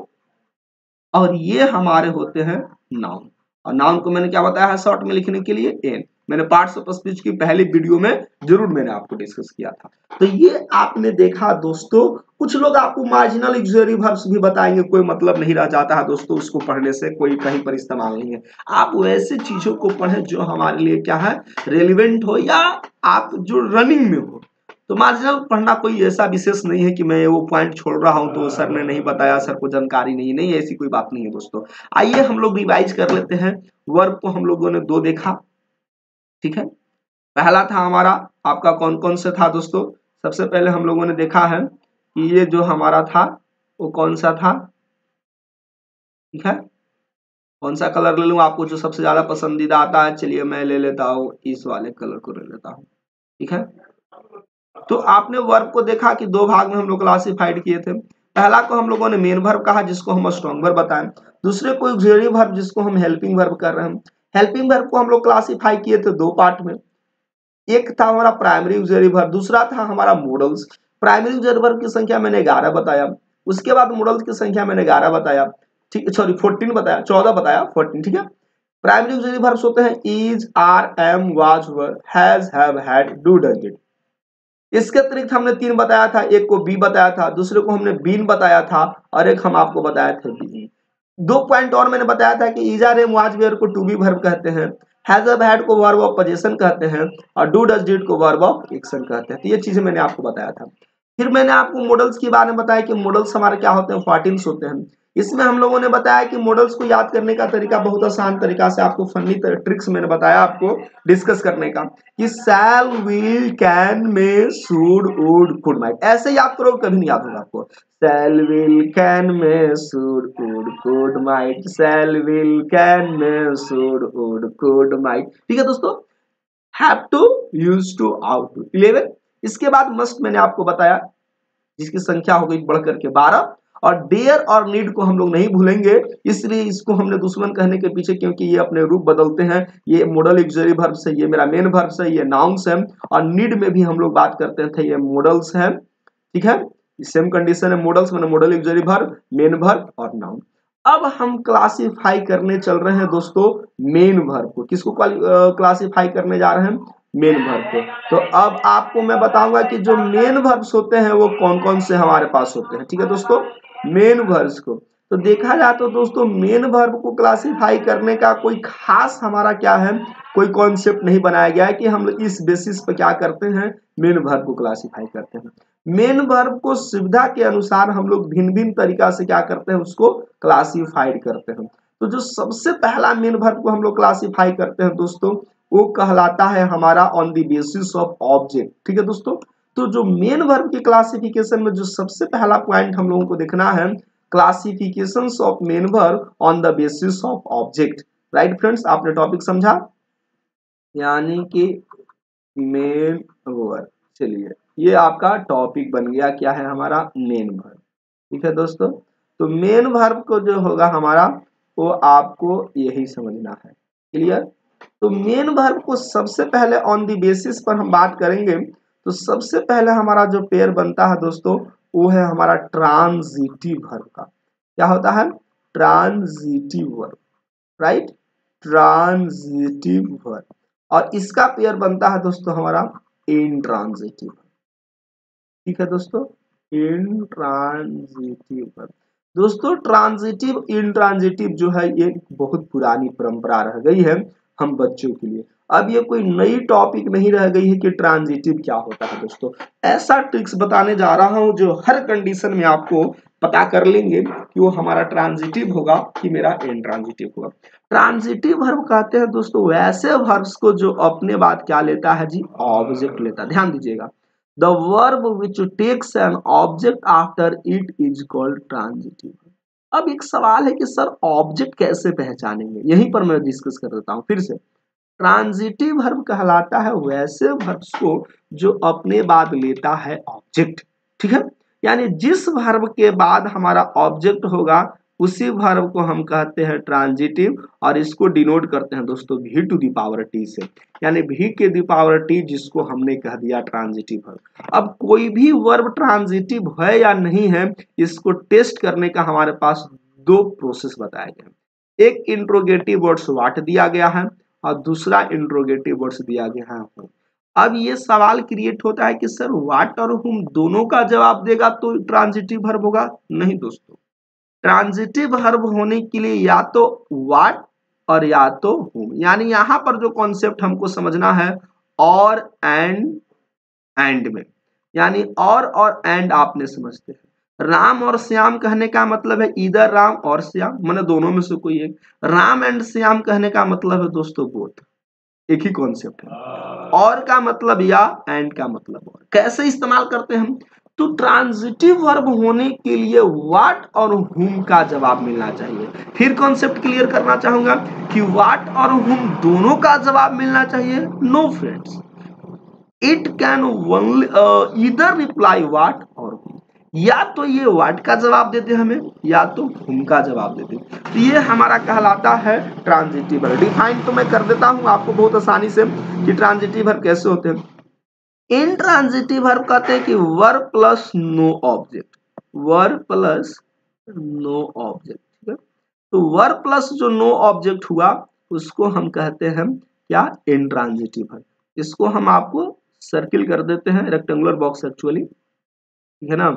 और ये हमारे होते हैं नाउन। और नाउन को मैंने क्या बताया है शॉर्ट में लिखने के लिए, एन। मैंने पार्ट्स ऑफ स्पीच की पहली वीडियो में जरूर मैंने आपको डिस्कस किया था। तो ये आपने देखा दोस्तों। कुछ लोग आपको मार्जिनल ऑक्सिलरी वर्ब्स भी बताएंगे, कोई मतलब नहीं रह जाता है दोस्तों उसको पढ़ने से, कोई कहीं पर इस्तेमाल नहीं है। आप वैसे चीजों को पढ़ें जो हमारे लिए क्या है, रेलिवेंट हो, या आप जो रनिंग में हो। तो मार्जिनल पढ़ना कोई ऐसा विशेष नहीं है कि मैं वो पॉइंट छोड़ रहा हूं तो सर ने नहीं बताया, सर को जानकारी नहीं, ऐसी कोई बात नहीं है दोस्तों। आइए हम लोग रिवाइज कर लेते हैं। वर्ब को हम लोगों ने 2 देखा, ठीक है। पहला था हमारा आपका कौन कौन से था दोस्तों, सबसे पहले हम लोगों ने देखा है कि ये जो हमारा था वो कौन सा था, ठीक है। कौन सा कलर ले लूं, आपको जो सबसे ज्यादा पसंदीदा आता है, चलिए मैं ले लेता हूं इस वाले कलर को ले लेता हूं, ठीक है। तो आपने वर्ब को देखा कि 2 भाग में हम लोग क्लासिफाइड किए थे। पहला को हम लोगों ने मेन वर्ब कहा, जिसको हम स्ट्रॉन्ग वर्ब बताएं। दूसरे को ऑक्सिलरी वर्ब, जिसको हम हेल्पिंग वर्ब कर रहे हैं। हेल्पिंग वर्ब को हम लोग क्लासिफाई किए थे 2 पार्ट में, एक था हमारा प्राइमरी ऑक्सिलरी वर्ब, दूसरा था हमारा मॉडल्स। प्राइमरी ऑक्सिलरी वर्ब की संख्या मैंने 11 बताया, उसके बाद मॉडल्स की संख्या मैंने 11 बताया, ठीक, सॉरी 14 बताया, 14 बताया, 14, ठीक है। प्राइमरी ऑक्सिलरी वर्ब्स होते हैं is, are, am, was, were, has, have, had, do, does, did. इसके अतिरिक्त हमने 3 बताया था, एक को बी बताया था, दूसरे को हमने बीन बताया था, और एक हम आपको बताया थे बी। 2 पॉइंट और मैंने बताया था कि is, are, am, was, were को टू बी वर्ब कहते हैं, हैज, हैव, हैड को वर्ब ऑफ पोजीशन कहते हैं, और डू, डज, डिड को वर्ब ऑफ एक्शन कहते हैं। तो ये चीजें मैंने आपको बताया था, फिर मैंने आपको मॉडल्स के बारे में बताया कि मॉडल्स हमारे क्या होते हैं, 14 होते हैं। इसमें हम लोगों ने बताया कि मॉडल्स को याद करने का तरीका बहुत आसान तरीका से आपको फनी ट्रिक्स मैंने बताया आपको डिस्कस करने का कि shall will can may should would could might, ऐसे याद करो कभी नहीं याद होगा आपको। Shall will can may should would could might, shall will can may should would could might, ठीक है दोस्तों। Have to, use to, ought to, 11। इसके बाद मस्ट मैंने आपको बताया जिसकी संख्या हो गई बढ़कर के 12, और डेयर और नीड को हम लोग नहीं भूलेंगे, इसलिए इसको हमने दुश्मन कहने के पीछे, क्योंकि ये अपने रूप बदलते हैं। ये मॉडल ऑक्सिलरी वर्ब्स है, ये मेरा मेन वर्ब्स है, ये नाउन्स है, और नीड में भी हम लोग बात करते थे ये मॉडल्स है, ठीक है। सेम कंडीशन है, मॉडल्स मैंने model auxiliary verb, main verb और नाउन। अब हम क्लासिफाई करने चल रहे हैं दोस्तों मेन वर्ब को। किसको क्लासिफाई करने जा रहे हैं, मेन वर्ब को। तो अब आपको मैं बताऊंगा कि जो मेन वर्ब्स होते हैं वो कौन कौन से हमारे पास होते हैं, ठीक है दोस्तों। मेन वर्ब्स को तो देखा जाए तो दोस्तों मेन वर्ब को क्लासिफाई करने का कोई खास हमारा क्या है, कोई कॉन्सेप्ट नहीं बनाया गया है कि हम इस बेसिस पे क्या करते हैं, मेन वर्ब को क्लासिफाई करते हैं। मेन वर्ब को सुविधा के अनुसार हम लोग भिन्न भिन्न तरीका से क्या करते हैं, उसको क्लासिफाइड करते हैं। तो जो सबसे पहला मेन वर्ब को हम लोग क्लासिफाई करते हैं दोस्तों, वो कहलाता है हमारा on the basis of object, ठीक है दोस्तों। तो जो मेन वर्ब की क्लासिफिकेशन में जो सबसे पहला पॉइंट हम लोगों को देखना है, classifications of main verb on the basis of object. Right friends, आपने टॉपिक समझा, यानी कि मेन वर्ब। चलिए ये आपका टॉपिक बन गया, क्या है हमारा, मेन वर्ब, ठीक है दोस्तों। तो मेन वर्ब को जो होगा हमारा, वो आपको यही समझना है, क्लियर। तो मेन वर्ब को सबसे पहले ऑन द बेसिस पर हम बात करेंगे, तो सबसे पहले हमारा जो पेयर बनता है दोस्तों, वो है हमारा ट्रांजिटिव वर्ब का। क्या होता है, transitive verb, right, transitive verb. और इसका पेयर बनता है दोस्तों हमारा इंट्रांजिटिव, ठीक है दोस्तों, इंट्रांजिटिव वर्ब। दोस्तों ट्रांजिटिव इंट्रांजिटिव जो है ये बहुत पुरानी परंपरा रह गई है हम बच्चों के लिए। अब ये कोई नई टॉपिक नहीं रह गई है कि ट्रांजिटिव क्या होता है दोस्तों। ऐसा ट्रिक्स बताने जा रहा हूं जो हर कंडीशन में आपको पता कर लेंगे कि वो हमारा ट्रांजिटिव होगा कि मेरा इंट्रांजिटिव होगा। ट्रांजिटिव वर्ब कहते हैं दोस्तों वैसे वर्ब्स को जो अपने बाद क्या लेता है जी, ऑब्जेक्ट लेता है। ध्यान दीजिएगा, the verb which takes an object after it is called transitive। अब एक सवाल है कि सर ऑब्जेक्ट कैसे पहचानेंगे, यहीं पर मैं डिस्कस कर देता हूं फिर से। ट्रांजिटिव वर्ब कहलाता है वैसे वर्ब्स को जो अपने बाद लेता है ऑब्जेक्ट, ठीक है। यानी जिस वर्ब के बाद हमारा ऑब्जेक्ट होगा उसी वर्ब को हम कहते हैं ट्रांजिटिव, और इसको डिनोट करते हैं दोस्तों भी टू द पावर टी से, यानी भी के द पावर टी, जिसको हमने कह दिया ट्रांजिटिव वर्ब। अब कोई भी वर्ब ट्रांजिटिव है या नहीं है, इसको टेस्ट करने का हमारे पास दो प्रोसेस बताए गए। एक इंट्रोगेटिव वर्ड्स व्हाट दिया गया है, और दूसरा इंट्रोगेटिव वर्ड्स दिया गया है whom। अब ये सवाल क्रिएट होता है कि सर व्हाट और whom दोनों का जवाब देगा तो ट्रांजिटिव वर्ब होगा, नहीं दोस्तों। ट्रांजिटिव वर्ब होने के लिए या तो व्हाट और या तो whom, यानी यहां पर जो कॉन्सेप्ट हमको समझना है और एंड में, यानी और एंड आपने समझते हैं। राम और श्याम कहने का मतलब है इधर राम और श्याम, माने दोनों में से कोई एक। राम एंड श्याम कहने का मतलब है दोस्तों बोथ, एक ही कॉन्सेप्ट है। और का मतलब या, एंड का मतलब और। कैसे इस्तेमाल करते हैं हम, तो ट्रांजिटिव वर्ब होने के लिए व्हाट और whom का जवाब मिलना चाहिए। फिर कॉन्सेप्ट क्लियर करना चाहूंगा कि व्हाट और whom दोनों का जवाब मिलना चाहिए, no friends, it can only either reply what और whom। या तो ये व्हाट का जवाब देते हमें, या तो whom का जवाब देते। तो ये हमारा कहलाता है ट्रांजिटिव वर्ब। डिफाइन तो मैं कर देता हूं आपको बहुत आसानी से कि ट्रांजिटिव वर्ब कैसे होते हैं। इंट्रांजिटिव वर्ब कहते हैं कि verb plus no object, verb plus no object, ठीक है। तो वर्ब प्लस जो नो ऑब्जेक्ट हुआ उसको हम कहते हैं क्या, इंट्रांजिटिव वर्ब। इसको हम आपको सर्किल कर देते हैं, रेक्टेंगुलर बॉक्स एक्चुअली, ठीक है ना।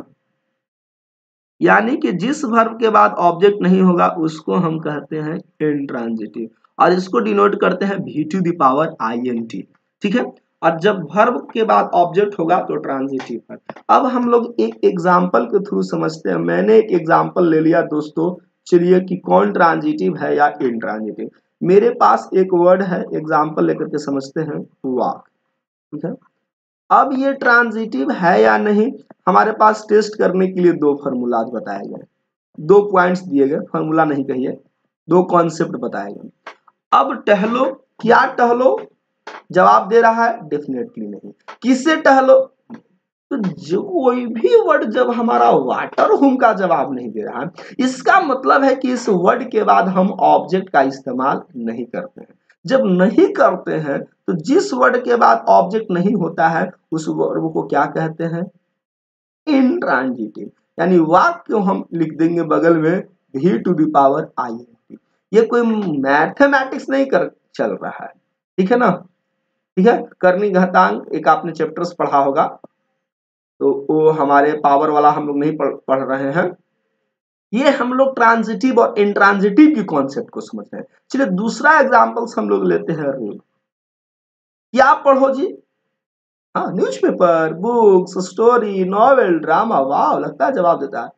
यानी कि जिस वर्ब के बाद ऑब्जेक्ट नहीं होगा उसको हम कहते हैं इंट्रांजिटिव, और इसको डिनोट करते हैं भी टू द पावर INT, ठीक है। और जब वर्ब के बाद ऑब्जेक्ट होगा तो ट्रांजिटिव वर्ब। अब हम लोग एक एग्जांपल के थ्रू समझते हैं। मैंने एक एग्जांपल ले लिया दोस्तों, चलिए कि कौन ट्रांजिटिव है या इंट्रांजिटिव। मेरे पास एक वर्ड है, एग्जांपल लेकर के समझते हैं, वॉक। ठीक है, अब ये ट्रांजिटिव है या नहीं, हमारे पास टेस्ट करने के लिए दो फॉर्मूलाज बताए गए, दो पॉइंट्स दिए गए, फॉर्मूला नहीं कहिए, दो कॉन्सेप्ट बताए गए। अब टहलो, क्या टहलो जवाब दे रहा है, डेफिनेटली नहीं। किससे टहलो, तो जो कोई भी वर्ड जब हमारा वाटर होम का जवाब नहीं दे रहा है, इसका मतलब है कि इस वर्ड के बाद हम ऑब्जेक्ट का इस्तेमाल नहीं करते हैं। जब नहीं करते हैं तो जिस वर्ड के बाद ऑब्जेक्ट नहीं होता है उस वर्ब को क्या कहते हैं, इंट्रांजिटिव। यानी वाक को हम लिख देंगे बगल में भी टू द पावर आई। ये कोई मैथमेटिक्स नहीं कर चल रहा है, ठीक है ना। ठीक है, करनी घातांक एक आपने चैप्टर्स पढ़ा होगा, तो वो हमारे पावर वाला हम लोग नहीं पढ़ रहे हैं। ये हम लोग ट्रांजिटिव और इंट्रांजिटिव की कॉन्सेप्ट को समझ रहे हैं। चलिए दूसरा एग्जांपल्स हम लोग लेते हैं, रीड। क्या पढ़ो जी, हाँ, newspaper, books, story, novel, drama. वाह, लगता है जवाब देता है।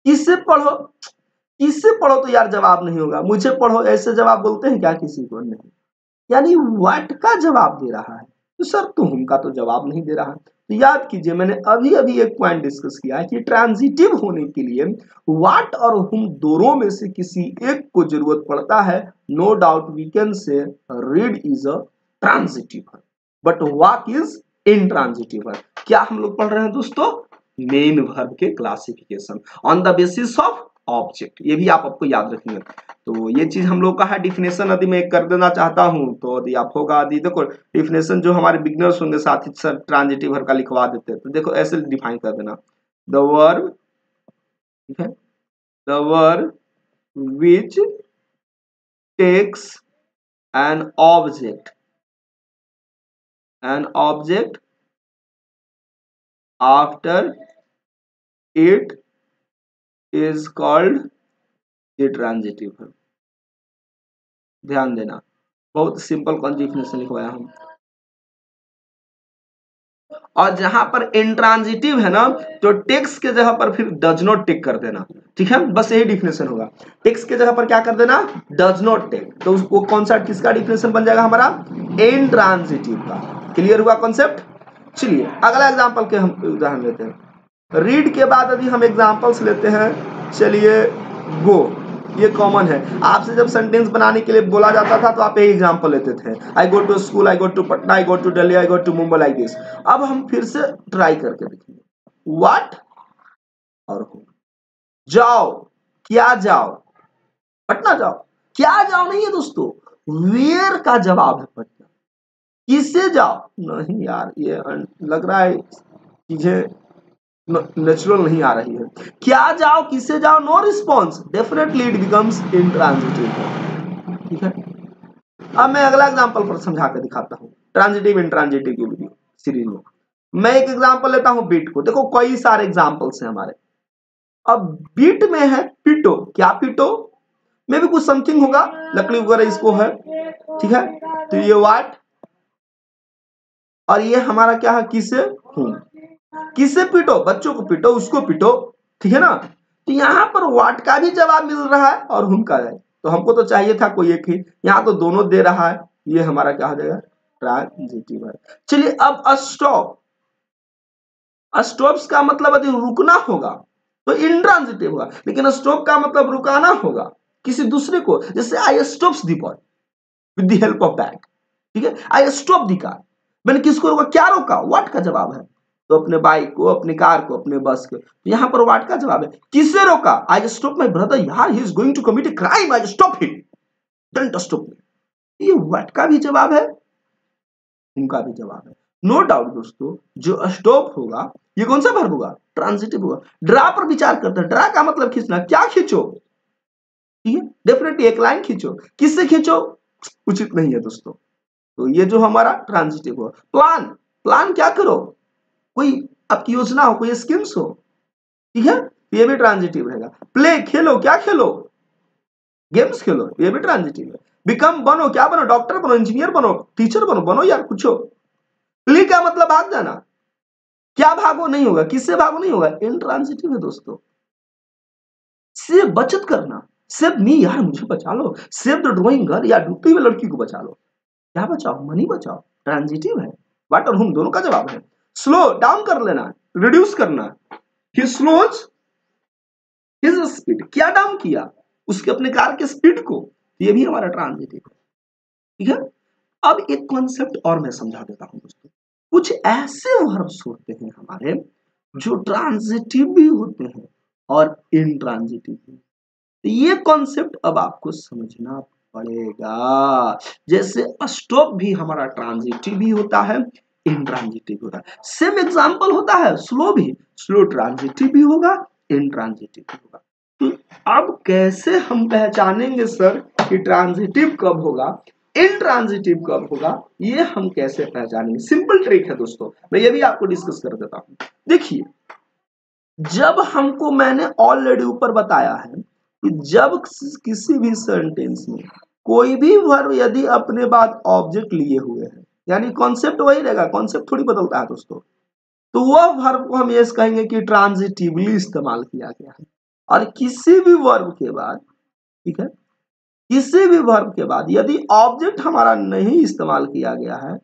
किससे पढ़ो, किससे पढ़ो तो यार जवाब नहीं होगा, मुझे पढ़ो ऐसे जवाब बोलते हैं क्या किसी को, नहीं। यानी व्हाट का जवाब दे रहा है, तो सर तुम का तो जवाब नहीं दे रहा है। तो याद कीजिए, मैंने अभी अभी एक पॉइंट डिस्कस किया है कि ट्रांजिटिव होने के लिए व्हाट और हुम दोनों में से किसी एक को जरूरत पड़ता है। No doubt we can say read is a transitive but walk is intransitive. क्या हम लोग पढ़ रहे हैं दोस्तों, मेन वर्ब के classification on the basis of object. ये भी आपको याद रखेंगे। तो ये चीज हम लोग का है। डिफिनेशन यदि मैं कर देना चाहता हूं तो यदि आप होगा, यदि देखो डिफिनेशन जो हमारे बिगनर्स होंगे साथ ही सर ट्रांजिटिव वर्ब का लिखवा देते हैं, तो देखो ऐसे डिफाइन कर देना, द वर्ब, ठीक है, the verb which takes an object after it is called the transitive verb. ध्यान देना, बहुत सिंपल डिफिनेशन लिखवाया हूं। और जहां पर इंट्रांजिटिव है ना, तो टेक्स के जगह पर फिर डज नॉट टेक कर देना, ठीक है, बस यही डिफिनेशन होगा। टेक्स के जगह पर क्या कर देना, डज नॉट टेक। तो उसको कौन सा, किसका डिफिनेशन बन जाएगा हमारा, इंट्रांजिटिव का। क्लियर हुआ कॉन्सेप्ट। चलिए अगला एग्जांपल के हम उदाहरण लेते हैं। रीड के बाद यदि हम एग्जांपल्स लेते हैं, चलिए गो, ये कॉमन है। आपसे जब सेंटेंस बनाने के लिए बोला जाता था तो आप यही एग्जांपल लेते थे, I go to school, I go to Patna, I go to Delhi, I go to Mumbai, like this. अब हम फिर से ट्राई करके देखेंगे, व्हाट और हूं। जाओ, क्या जाओ, पटना जाओ। क्या जाओ नहीं है दोस्तों, वेयर का जवाब है पटना। किससे जाओ, नहीं यार ये लग रहा है चीजें नेचुरल नहीं आ रही है। क्या जाओ, किससे जाओ, no response, definitely it becomes intransitive. ठीक है, अब मैं अगला एग्जांपल पर समझा कर दिखाता हूं ट्रांजिटिव इंट्रांजिटिव की वीडियो सीरीज में। मैं एक एग्जांपल लेता हूं बीट को, देखो कई सारे एग्जांपल्स हैं हमारे। अब बीट में है पीटो, क्या पीटो में भी कुछ समथिंग होगा, लकड़ी वगैरह इसको है, ठीक है। तो ये वाट और ये हमारा क्या है, किसे, हूं। किससे पीटो, बच्चों को पीटो, उसको पीटो, ठीक है ना। तो यहां पर व्हाट का भी जवाब मिल रहा है और हुम का है, तो हमको तो चाहिए था कोई एक ही, यहां तो दोनों दे रहा है, ये हमारा क्या हो जाएगा, ट्रांजिटिव है। चलिए अब स्टॉप, स्टॉप्स का मतलब यदि रुकना होगा तो इंट्रांजिटिव होगा, लेकिन स्टॉप का मतलब रुकाना होगा किसी दूसरे को, जैसे I stops the boy with the help of bag, ठीक है। आई स्टॉप द कार, मैंने किसको रोका, क्या रोका, व्हाट का जवाब है, तो अपने बाइक को, अपनी कार को, अपने बस को। तो यहां पर व्हाट का जवाब है, किससे रोका, आई स्टॉप माय ब्रदर, यार he is going to commit a crime, I stop him, don't stop me. ये व्हाट का भी जवाब है, उनका भी जवाब है। नो डाउट दोस्तों, जो स्टॉप होगा ये कौन सा वर्ब होगा, ट्रांजिटिव होगा। ड्रा पर विचार करते हैं, ड्रा का मतलब खींचना, क्या खींचो, ठीक है, डेफिनेटली एक लाइन खींचो, किससे खींचो, उचित नहीं है दोस्तों। तो ये जो हमारा ट्रांजिटिव हो। प्लान, प्लान क्या करो, कोई आपकी योजना हो, कोई स्कीम्स हो, ठीक है, ये भी ट्रांजिटिव रहेगा। प्ले, खेलो, क्या खेलो, गेम्स खेलो, ये भी ट्रांजिटिव है। बिकम, बनो, क्या बनो, डॉक्टर बनो, इंजीनियर बनो, टीचर बनो, बनो यार कुछ हो। फ्ली का मतलब भाग जाना। क्या भागो नहीं होगा, किससे भागो नहीं होगा, इंट्रांजिटिव है दोस्तों। से बचत करना, सेव मी, यार मुझे बचा लो, सेव द ड्राइंग गर्ल, या डूबती हुई लड़की को बचा लो। क्या बचाओ, मनी बचाओ, ट्रांजिटिव है। वाट और हुम दोनों का जवाब है। स्लो डाउन कर लेना, रिड्यूस करना, ही स्लोज हिज स्पीड, क्या डाउन किया, उसके अपने कार के स्पीड को, ये भी हमारा ट्रांजिटिव है। ठीक है। अब एक कॉन्सेप्ट और मैं समझा देता हूं दोस्तों। कुछ ऐसे वर्ब्स होते हैं हमारे जो ट्रांजिटिव भी होते हैं और इनट्रांजिटिव भी। ये कॉन्सेप्ट अब आपको समझना पड़ेगा। जैसे स्टॉप भी हमारा ट्रांजिटिव भी होता है, इनट्रांजिटिव होता है। सेम एग्जांपल होता है स्लो भी, स्लो ट्रांजिटिव भी होगा, इनट्रांजिटिव भी होगा। तो अब कैसे हम पहचानेंगे सर कि ट्रांजिटिव कब होगा, इनट्रांजिटिव कब होगा, ये हम कैसे पहचानेंगे? सिंपल ट्रिक है दोस्तों, मैं ये भी आपको डिस्कस कर देता हूं। देखिए, जब हमको मैंने ऑलरेडी ऊपर बताया है कि जब किसी भी सेंटेंस में कोई भी वर्ब यदि अपने बाद ऑब्जेक्ट लिए हुए है, यानी कॉन्सेप्ट वही रहेगा, कॉन्सेप्ट थोड़ी बदलता है दोस्तों, तो वह वर्ब को हम ये कहेंगे कि ट्रांजिटिवली इस्तेमाल किया गया है। और किसी भी वर्ब के बाद, ठीक है, किसी भी वर्ब के बाद यदि ऑब्जेक्ट हमारा नहीं इस्तेमाल किया गया है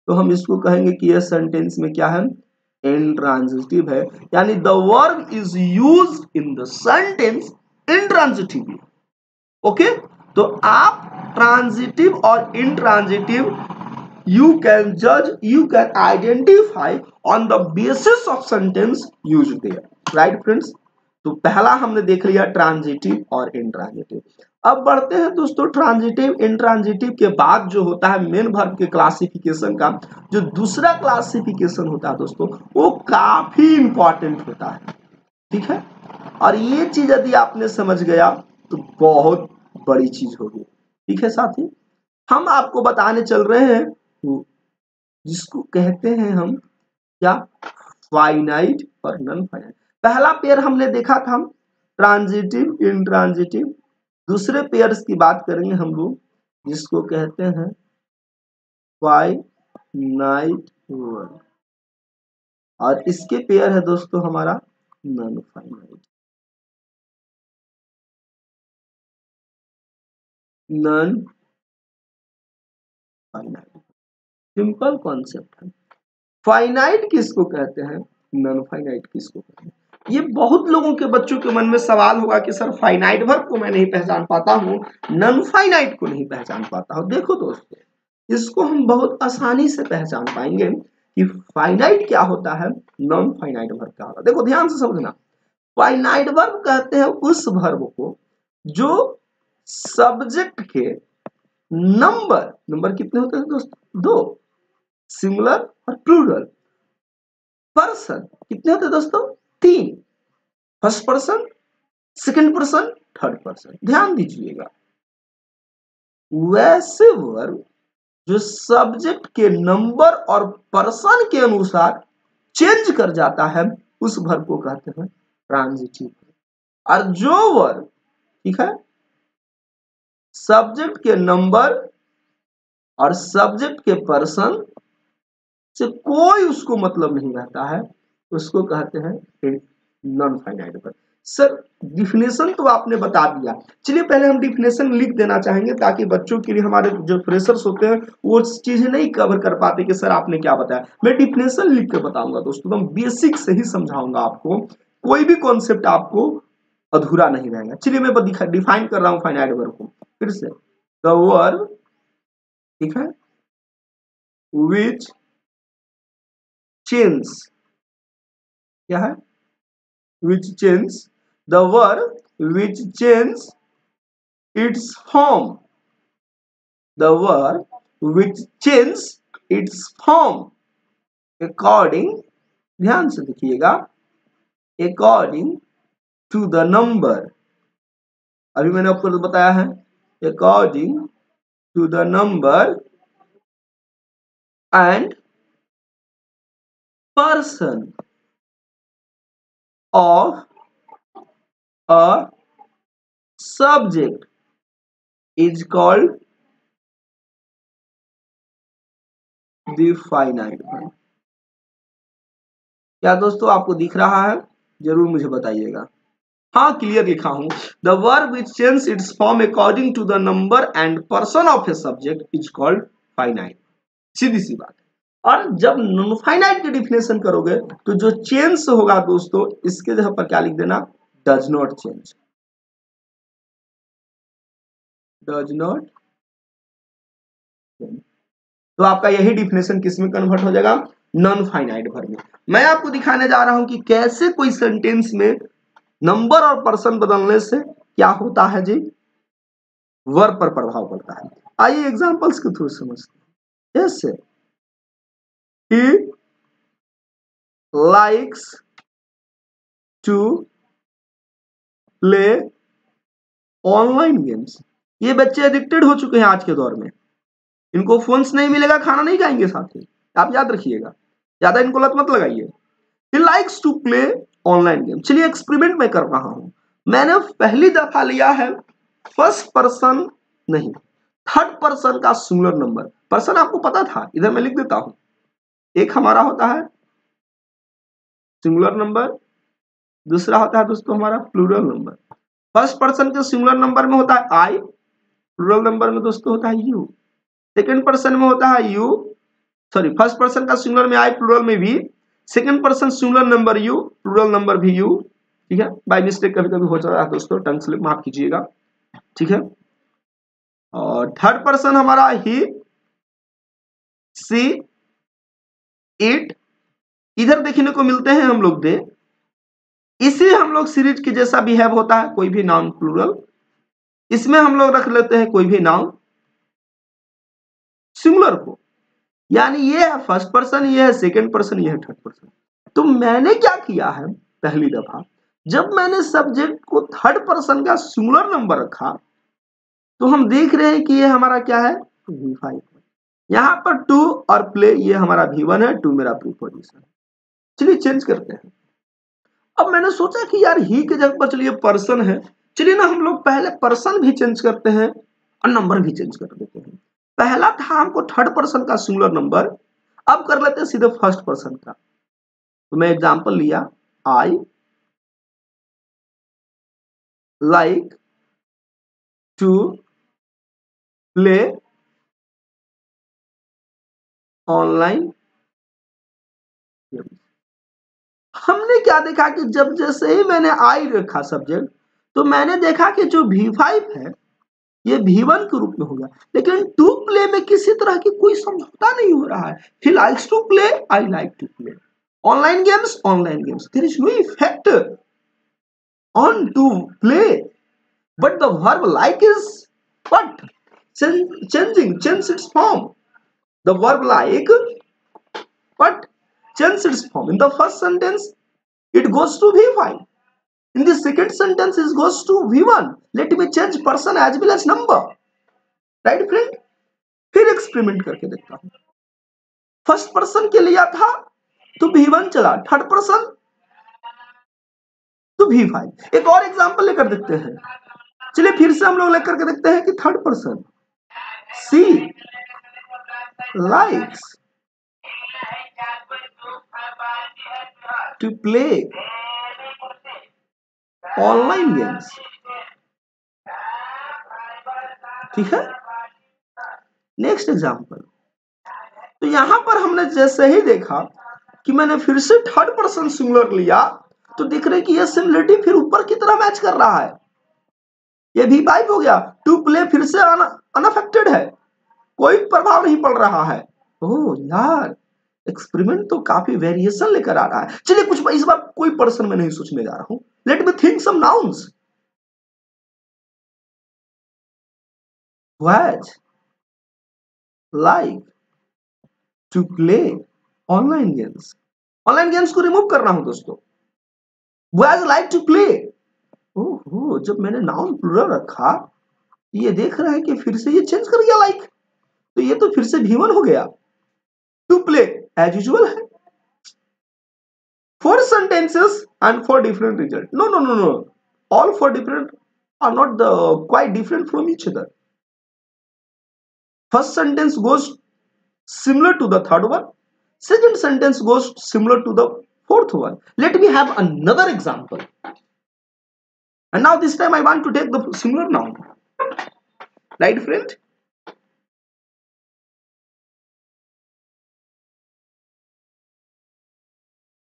तो हम इसको कहेंगे कि यह सेंटेंस में क्या है, इंट्रांजिटिव है। यानी the verb is used in the sentence intransitively. Okay, तो आप ट्रांजिटिव और इंट्रांजिटिव यू कैन जज, you can identify on the basis of sentence used there. Right friends, तो पहला हमने देख लिया ट्रांजिटिव और इंट्रांजिटिव। अब बढ़ते हैं दोस्तों ट्रांजिटिव इंट्रांजिटिव के बाद जो होता है मेन वर्ब के क्लासिफिकेशन का, जो दूसरा क्लासिफिकेशन होता है दोस्तों, वो काफी इंपॉर्टेंट होता है। ठीक है, और ये चीज यदि आपने समझ गया तो बहुत बड़ी चीज होगी। ठीक है साथी, हम आपको बताने चल रहे हैं जिसको कहते हैं हम क्या, फाइनाइट और नॉन फाइनाइट। पहला पेयर हमने देखा था ट्रांजिटिव इंट्रांजिटिव, दूसरे पेयर्स की बात करेंगे हम लोग जिसको कहते हैं फाइनाइट वर्ब, और इसके पेयर है दोस्तों हमारा non finite. Non finite simple concept है। फाइनाइट किसको कहते हैं, नॉन फाइनाइट किसको कहते हैं? ये बहुत लोगों के बच्चों के मन में सवाल होगा कि सर फाइनाइट वर्ब को मैं नहीं पहचान पाता हूँ, नॉन फाइनाइट को नहीं पहचान पाता हूँ। देखो दोस्तों, इसको हम बहुत आसानी से पहचान पाएंगे कि फाइनाइट क्या होता है, नॉन फाइनाइट वर्ब क्या होता है। देखो ध्यान से समझना, फाइनाइट वर्ब कहते हैं उस वर्ब को जो सब्जेक्ट के नंबर, नंबर कितने होते हैं दोस्तों, दो, सिंगुलर और प्लूरल। पर्सन कितने होते हैं दोस्तों, तीन, first person, second person, third person. ध्यान दीजिएगा, वैसे वर्ब जो सब्जेक्ट के नंबर और पर्सन के अनुसार चेंज कर जाता है उस वर्ब को कहते हैं ट्रांजिटिव। और जो वर्ब, ठीक है, सब्जेक्ट के नंबर और सब्जेक्ट के पर्सन से कोई उसको मतलब नहीं रहता है, उसको कहते हैं non finite verb. Sir definition तो आपने बता दिया, चलिए पहले हम डिफिनेशन लिख देना चाहेंगे ताकि बच्चों के लिए, हमारे जो फ्रेशर्स होते हैं वो चीजें नहीं कवर कर पाते कि सर आपने क्या बताया। मैं डिफिनेशन लिख के बताऊंगा दोस्तों, तो बेसिक से ही समझाऊंगा आपको, कोई भी कॉन्सेप्ट आपको अधूरा नहीं रहेगा। चलिए मैं डिफाइन कर रहा हूं फाइनाइट वर्ब को फिर से। द वर्ब, ठीक है, विच चेंज, क्या है, which change, the verb which change its form, the verb which change its form according, ध्यान से देखिएगा, according to the number, अभी मैंने आपको बताया है according to the number and person of a subject is called the finite verb. क्या दोस्तों आपको दिख रहा है? जरूर मुझे बताइएगा। हाँ, क्लियर लिखा हूं। The verb which change its form according to the number and person of a subject is called finite. सीधी सी बात है। और जब नॉन फाइनाइट की डिफिनेशन करोगे तो जो चेंज होगा दोस्तों, इसके जगह पर क्या लिख देना? Does not change. Does not change. तो आपका यही डिफिनेशन किस में कन्वर्ट हो जाएगा? नॉन फाइनाइट वर्ब में। मैं आपको दिखाने जा रहा हूं कि कैसे कोई सेंटेंस में नंबर और पर्सन बदलने से क्या होता है जी, वर्ब पर प्रभाव पड़ता है। आइए एग्जांपल्स के थ्रू समझते हैं। जैसे he likes to play online games. ये बच्चे एडिक्टेड हो चुके हैं आज के दौर में। इनको फोन्स नहीं मिलेगा, खाना नहीं खाएंगे साथ में। आप याद रखिएगा, ज्यादा इनको लत मत लगाइए। he likes to play online game. चलिए एक्सपेरिमेंट में कर रहा हूं। मैंने पहली दफा लिया है फर्स्ट पर्सन नहीं, थर्ड पर्सन का सिंगुलर नंबर। पर्सन आपको पता था, इधर मैं लिख देता हूं। एक हमारा होता है सिंगुलर नंबर, दूसरा होता है दोस्तों हमारा प्लूरल नंबर। फर्स्ट पर्सन के सिंगुलर नंबर में होता है आई, प्लूरल नंबर में दोस्तों होता है यू। सेकंड पर्सन में होता है यू, सॉरी, फर्स्ट पर्सन का सिंगुलर में आई, प्लूरल में we. Second person singular number you, plural number भी यू। ठीक है, बाय मिस्टेक कभी कभी हो जाता है दोस्तों, टंग स्लिप माफ कीजिएगा। ठीक है, और थर्ड पर्सन हमारा ही, सी, इट। इधर देखने को मिलते हैं हम लोग दे। इसी हम लोग सीरीज के जैसा बिहेव होता है कोई भी नाउन प्लूरल, इसमें हम लोग रख लेते हैं कोई भी नाउन सिंगुलर को। यानी ये है फर्स्ट पर्सन, ये है सेकंड पर्सन, ये है थर्ड पर्सन। तो मैंने क्या किया है, पहली दफा जब मैंने सब्जेक्ट को थर्ड पर्सन का सिंगुलर नंबर रखा तो हम देख रहे हैं कि ये हमारा क्या है, V5। यहां पर टू और प्ले ये हमारा V1 है, टू मेरा प्रीपोजिशन। चलिए चेंज करते हैं। अब मैंने सोचा कि यार ही के जगह पर चलिए पर्सन है, चलिए ना हम लोग पहले पर्सन भी चेंज करते हैं और नंबर भी चेंज कर देते हैं। पहला था हमको थर्ड पर्सन का सिंगुलर नंबर, अब कर लेते हैं सीधे फर्स्ट पर्सन का। तो मैं एग्जांपल लिया, I like to play online. हमने क्या देखा कि जब जैसे ही मैंने आई रखा सब्जेक्ट, तो मैंने देखा कि जो V5 है ये V1 के रूप में हो गया, लेकिन टू प्ले में किसी तरह की कोई समझौता नहीं हो रहा है। He likes to play, I like to play online games, online games. There is no effect on to play, but the verb like is what change its form. The verb like what change its form. In the first sentence it goes to V5, in the second sentence it goes to V1. Let me change person as well as number, right friend? फिर experiment करके देखता हूं। First person के लिया था तो V1 चला, third person तो V5। एक और एग्जांपल लेकर देखते हैं। चलिए फिर से हम लोग लेकर के देखते हैं कि third person, she likes to play online games. ठीक है, नेक्स्ट एग्जांपल। तो यहां पर हमने जैसे ही देखा कि मैंने फिर से थर्ड पर्सन सिंगुलर लिया, तो देख रहे कि ये सिमिलरिटी फिर ऊपर की तरह मैच कर रहा है। ये V5 हो गया, टू प्ले फिर से अनअफेक्टेड है, कोई प्रभाव नहीं पड़ रहा है। ओह यार, एक्सपेरिमेंट तो काफी वेरिएशन लेकर आ रहा है। चलिए कुछ इस बार कोई पर्सन में नहीं सोचने जा रहा हूं। Let me think some nouns. Was like to play online games. Online games को रिमूव कर रहा हूं दोस्तों। Was like to play. ओहो, जब मैंने नाउन प्लूरल रखा, ये देख रहा है कि फिर से ये चेंज कर गया लाइक, तो ये तो फिर से V1 हो गया। टू प्ले एज यूजुअल है। Four sentences and four different results. No, no, no, no. All four different are not quite different from each other. First sentence goes similar to the third one. Second sentence goes similar to the fourth one. Let me have another example. And now this time I want to take the singular noun. Right, friend?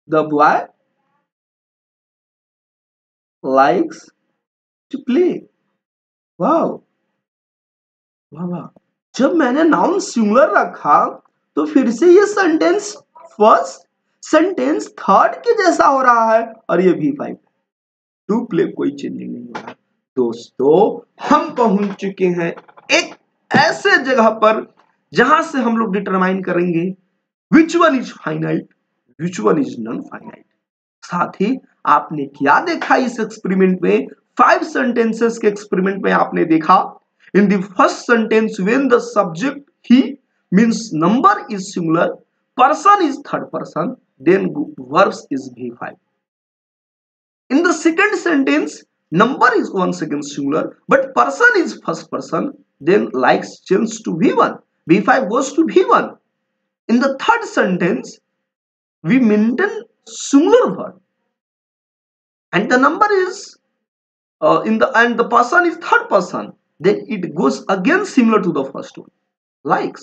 The boy likes to play. Wow. वाह वाह। जब मैंने noun singular रखा तो फिर से ये sentence first sentence third के जैसा हो रहा है और ये V5 टू प्ले कोई चेंजिंग नहीं हो रहा। दोस्तों हम पहुंच चुके हैं एक ऐसे जगह पर जहां से हम लोग डिटरमाइन करेंगे which one is finite which one is non finite. साथ ही आपने क्या देखा इस एक्सपेरिमेंट में, 5 सेंटेंसेस के एक्सपेरिमेंट में आपने देखा in the first sentence when the subject he means number is singular, person is third person, then verbs is V5. In the second sentence number is once again singular but person is first person, then likes change to V1, V5 goes to V1. In the third sentence we maintain singular verb and the number is and the person is third person, then it goes again similar to the first one. Likes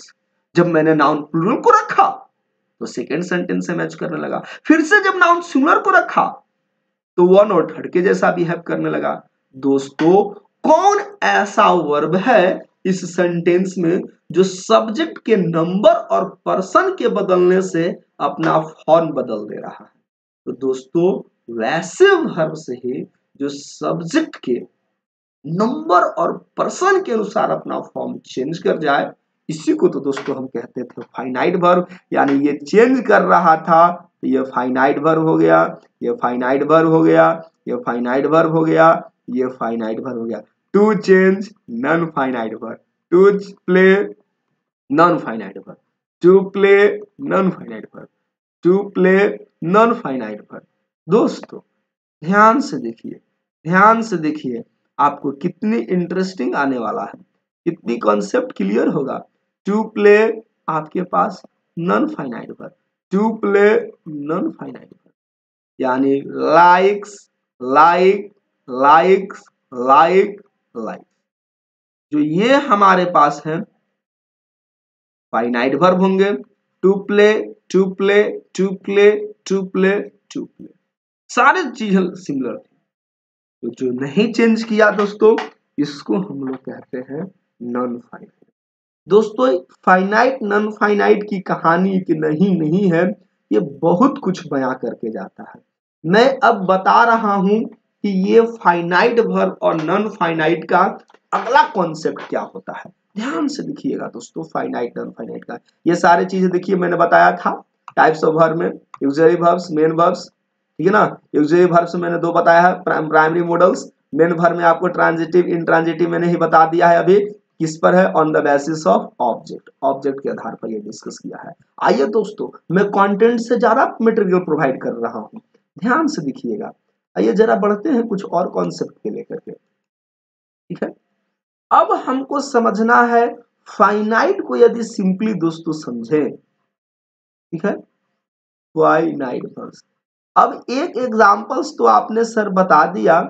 जब मैंने noun plural को रखा तो second sentence से match करने लगा, फिर से जब नाउन सिंगुलर को रखा तो वन और थर्ड के जैसा बिहेव करने लगा। दोस्तों कौन ऐसा वर्ब है इस सेंटेंस में जो सब्जेक्ट के नंबर और पर्सन के बदलने से अपना फॉर्म बदल दे रहा है? तो दोस्तों वैसे वर्ब से ही जो सब्जेक्ट के नंबर और पर्सन के अनुसार अपना फॉर्म चेंज कर जाए, इसी को तो दोस्तों हम कहते थे फाइनाइट वर्ब। यानी ये चेंज कर रहा था तो ये फाइनाइट वर्ब हो गया, ये फाइनाइट वर्ब हो गया, ये फाइनाइट वर्ब हो गया, ये फाइनाइट वर्ब हो गया। To change non finite verb, to play non finite verb, to play non finite verb, to play non finite verb. दोस्तों ध्यान से देखिए, ध्यान से देखिए, आपको कितनी इंटरेस्टिंग आने वाला है, कितनी कॉन्सेप्ट क्लियर होगा। टू प्ले आपके पास non finite verb, to play non finite verb, यानी likes like likes like like, जो ये हमारे पास है फाइनाइट वर्ब होंगे। To play to play to play to play to play, सारे चीजें सिमिलर थी। तो जो नहीं चेंज किया दोस्तों इसको हम लोग कहते हैं नॉन फाइनाइट। दोस्तों फाइनाइट नॉन फाइनाइट की कहानी कि नहीं है, ये बहुत कुछ बयां करके जाता है। मैं अब बता रहा हूं कि ये फाइनाइट वर्ब और नॉन फाइनाइट का अगला कॉन्सेप्ट क्या होता है। ध्यान से देखिएगा दोस्तों, फाइनाइट नॉन फाइनाइट का ये सारे चीजें देखिए मैंने बताया था टाइप्स ऑफ वर्ब में, ऑक्सिलरी वर्ब्स, मेन वर्ब्स, ठीक है ना। ऑक्सिलरी वर्ब्स में मैंने 2 बताया है, प्राइमरी मॉडल्स। मेन वर्ब में आपको ट्रांजिटिव इंट्रांजिटिव मैंने ही बता दिया है अभी, किस पर है, on the basis of object, object के आधार पर ये डिस्कस किया है। आइए दोस्तों मैं कंटेंट से ज्यादा मटेरियल प्रोवाइड कर रहा हूं, ध्यान से देखिएगा। आइए जरा बढ़ते हैं कुछ और कॉन्सेप्ट के लेकर के, ठीक है। अब हमको समझना है फाइनाइट को, यदि सिंपली दोस्तों समझें, ठीक है, फाइनाइट वर्ब्स। अब एक एग्जांपल्स तो आपने सर बता दिया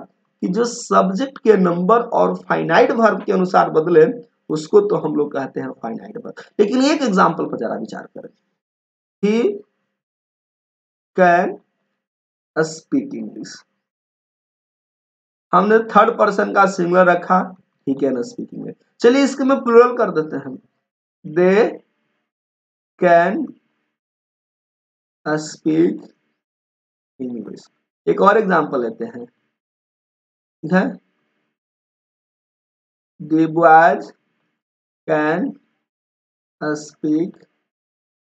कि जो सब्जेक्ट के नंबर और फाइनाइट वर्ब के अनुसार बदले उसको तो हम लोग कहते हैं फाइनाइट वर्ब। लेकिन एक एग्जांपल पर जरा विचार करें, ही कैन स्पीक इंग्लिश। हमने थर्ड पर्सन का सिंगुलर रखा, ही कैन स्पीक इंग्लिश। चलिए इसके में प्लूरल कर देते हैं, दे कैन स्पीक इंग्लिश। एक और एग्जांपल लेते हैं, ठीक है, the boys can speak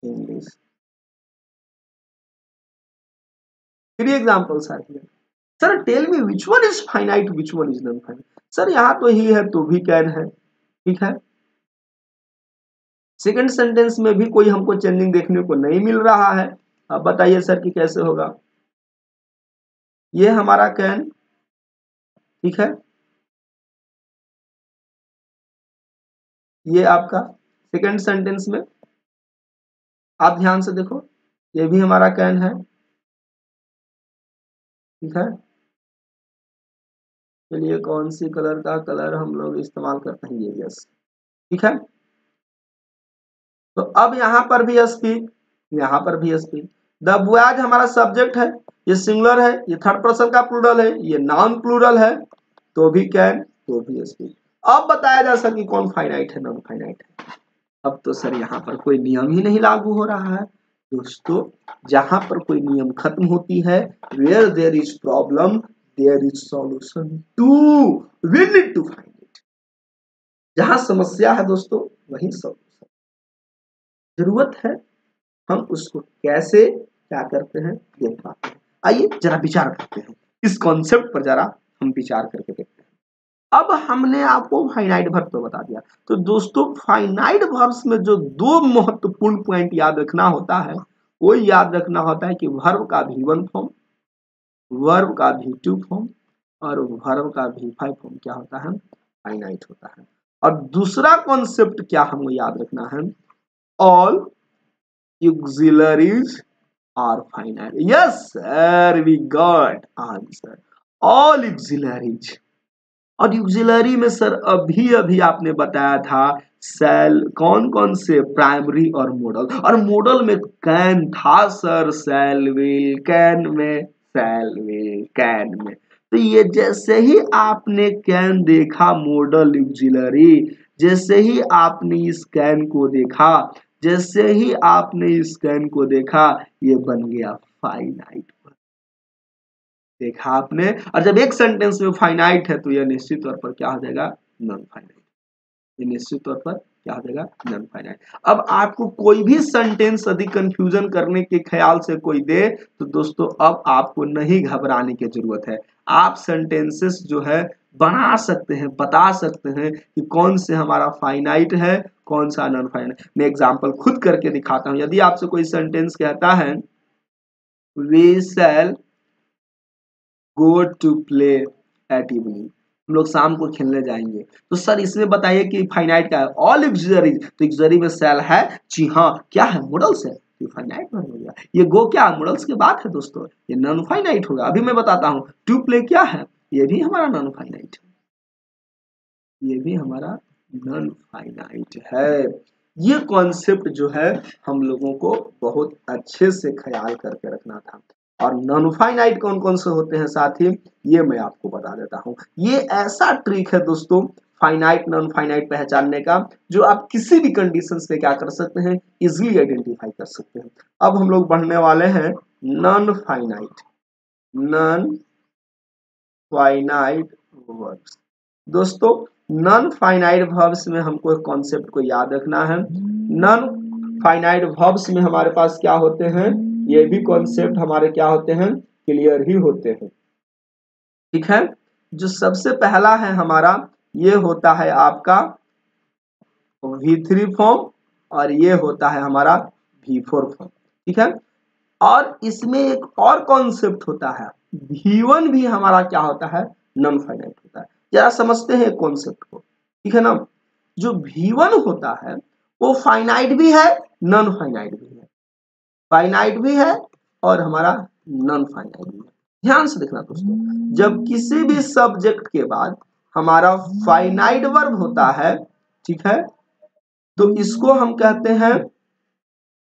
English. 3 examples are here. Sir, tell me which one is finite, which one is non-finite. Sir यहाँ तो ही है तो भी कैन है, ठीक है। सेकंड सेंटेंस में भी कोई हमको चेंजिंग देखने को नहीं मिल रहा है। अब बताइए सर कि कैसे होगा। ये हमारा कैन, ठीक है, ये आपका सेकंड सेंटेंस में आप ध्यान से देखो, ये भी हमारा कैन है, ठीक है। चलिए कौन सी कलर का कलर हम लोग इस्तेमाल करते हैं, ये यस, ठीक है। तो अब यहाँ पर भी स्पीक, यहाँ पर भी स्पीक। द बॉयज हमारा सब्जेक्ट है, ये सिंगुलर है, ये थर्ड पर्सन का प्लूरल है, ये नॉन प्लूरल है, तो भी कैन, तो भी स्पीक। अब बताया जा सके कि कौन फाइनाइट है, नॉन फाइनाइट है। अब तो सर यहाँ पर कोई नियम ही नहीं लागू हो रहा है दोस्तों। जहां पर कोई नियम खत्म होती है, where there is problem there is solution too, we need to find it. जहां समस्या है दोस्तों वही सॉल्यूशन, जरूरत है हम उसको कैसे क्या करते हैं देख पाते हैं। आइए जरा विचार करते हैं इस कॉन्सेप्ट पर, जरा हम विचार करके देखते हैं। अब हमने आपको फाइनाइट वर्ब तो बता दिया, तो दोस्तों फाइनाइट वर्ब्स में जो दो महत्वपूर्ण पॉइंट याद रखना होता है, वो याद रखना होता है कि वर्ब का V1 फॉर्म, वर्ब का V2 फॉर्म और वर्ब का V5 फॉर्म क्या होता है, फाइनाइट होता है। और दूसरा कॉन्सेप्ट क्या हमको याद रखना है, all auxiliaries are finite. Yes sir, we got answer. All auxiliaries, और auxiliary में सर अभी अभी आपने बताया था सेल, कौन कौन से, प्राइमरी और मॉडल, और मॉडल में कैन था सर, सेल विल, कैन में सेल विल, कैन में। तो ये जैसे ही आपने कैन देखा मॉडल ऑक्सिलरी, जैसे ही आपने इस कैन को देखा, जैसे ही आपने इस कैन को देखा, ये बन गया फाइनाइट। देखा आपने, और जब एक सेंटेंस में फाइनाइट है तो यह निश्चित तौर पर क्या हो जाएगा, नॉन फाइनाइट। ये निश्चित तौर पर क्या हो जाएगा, नॉन फाइनाइट। अब आपको कोई भी सेंटेंस अधिक कंफ्यूजन करने के ख्याल से कोई दे, तो दोस्तों अब आपको नहीं घबराने की जरूरत है। आप सेंटेंसेस जो है बना सकते हैं, बता सकते हैं कि कौन से हमारा फाइनाइट है, कौन सा नॉन फाइनाइट। मैं एग्जांपल खुद करके दिखाता हूं। यदि आपसे कोई सेंटेंस कहता है we shall go to play at evening, हम लोग शाम को खेलने जाएंगे, तो सर इसमें बताइए कि फाइनाइट का है, ऑल ऑक्सिलरी, तो ऑक्सिलरी में सेल है, जी हाँ, क्या है, मॉडल्स है, ये फाइनाइट हो गया। ये गो क्या मॉडल्स की बात है दोस्तों, ये नॉन फाइनाइट होगा। अभी मैं बताता हूँ टू प्ले क्या है, ये भी हमारा नॉन फाइनाइट है, ये भी हमारा नॉन फाइनाइट है। ये कॉन्सेप्ट जो है हम लोगों को बहुत अच्छे से ख्याल करके रखना था। और नॉन फाइनाइट कौन कौन से होते हैं साथी, ये मैं आपको बता देता हूं। ये ऐसा ट्रिक है दोस्तों फाइनाइट नॉन फाइनाइट पहचानने का, जो आप किसी भी कंडीशंस पे क्या कर सकते हैं, इजीली आइडेंटिफाई कर सकते हैं। अब हम लोग बढ़ने वाले हैं non finite, non finite verbs. दोस्तों नॉन फाइनाइट वर्ब्स में हमको एक कॉन्सेप्ट को याद रखना है। नॉन फाइनाइट वर्ब्स में हमारे पास क्या होते हैं, ये भी कॉन्सेप्ट हमारे क्या होते हैं, क्लियर ही होते हैं, ठीक है। जो सबसे पहला है हमारा, ये होता है आपका V3 फॉर्म, और ये होता है हमारा V4 फॉर्म, ठीक है। और इसमें एक और कॉन्सेप्ट होता है, V1 भी हमारा क्या होता है, नॉन फाइनाइट होता है। जरा समझते हैं कॉन्सेप्ट को, ठीक है ना। जो V1 होता है वो फाइनाइट भी है, नॉन फाइनाइट भी है, फाइनाइट भी है और हमारा नॉन फाइनाइट भी है। ध्यान से देखना दोस्तों, जब किसी भी सब्जेक्ट के बाद हमारा फाइनाइट वर्ब होता है, ठीक है, तो इसको हम कहते हैं,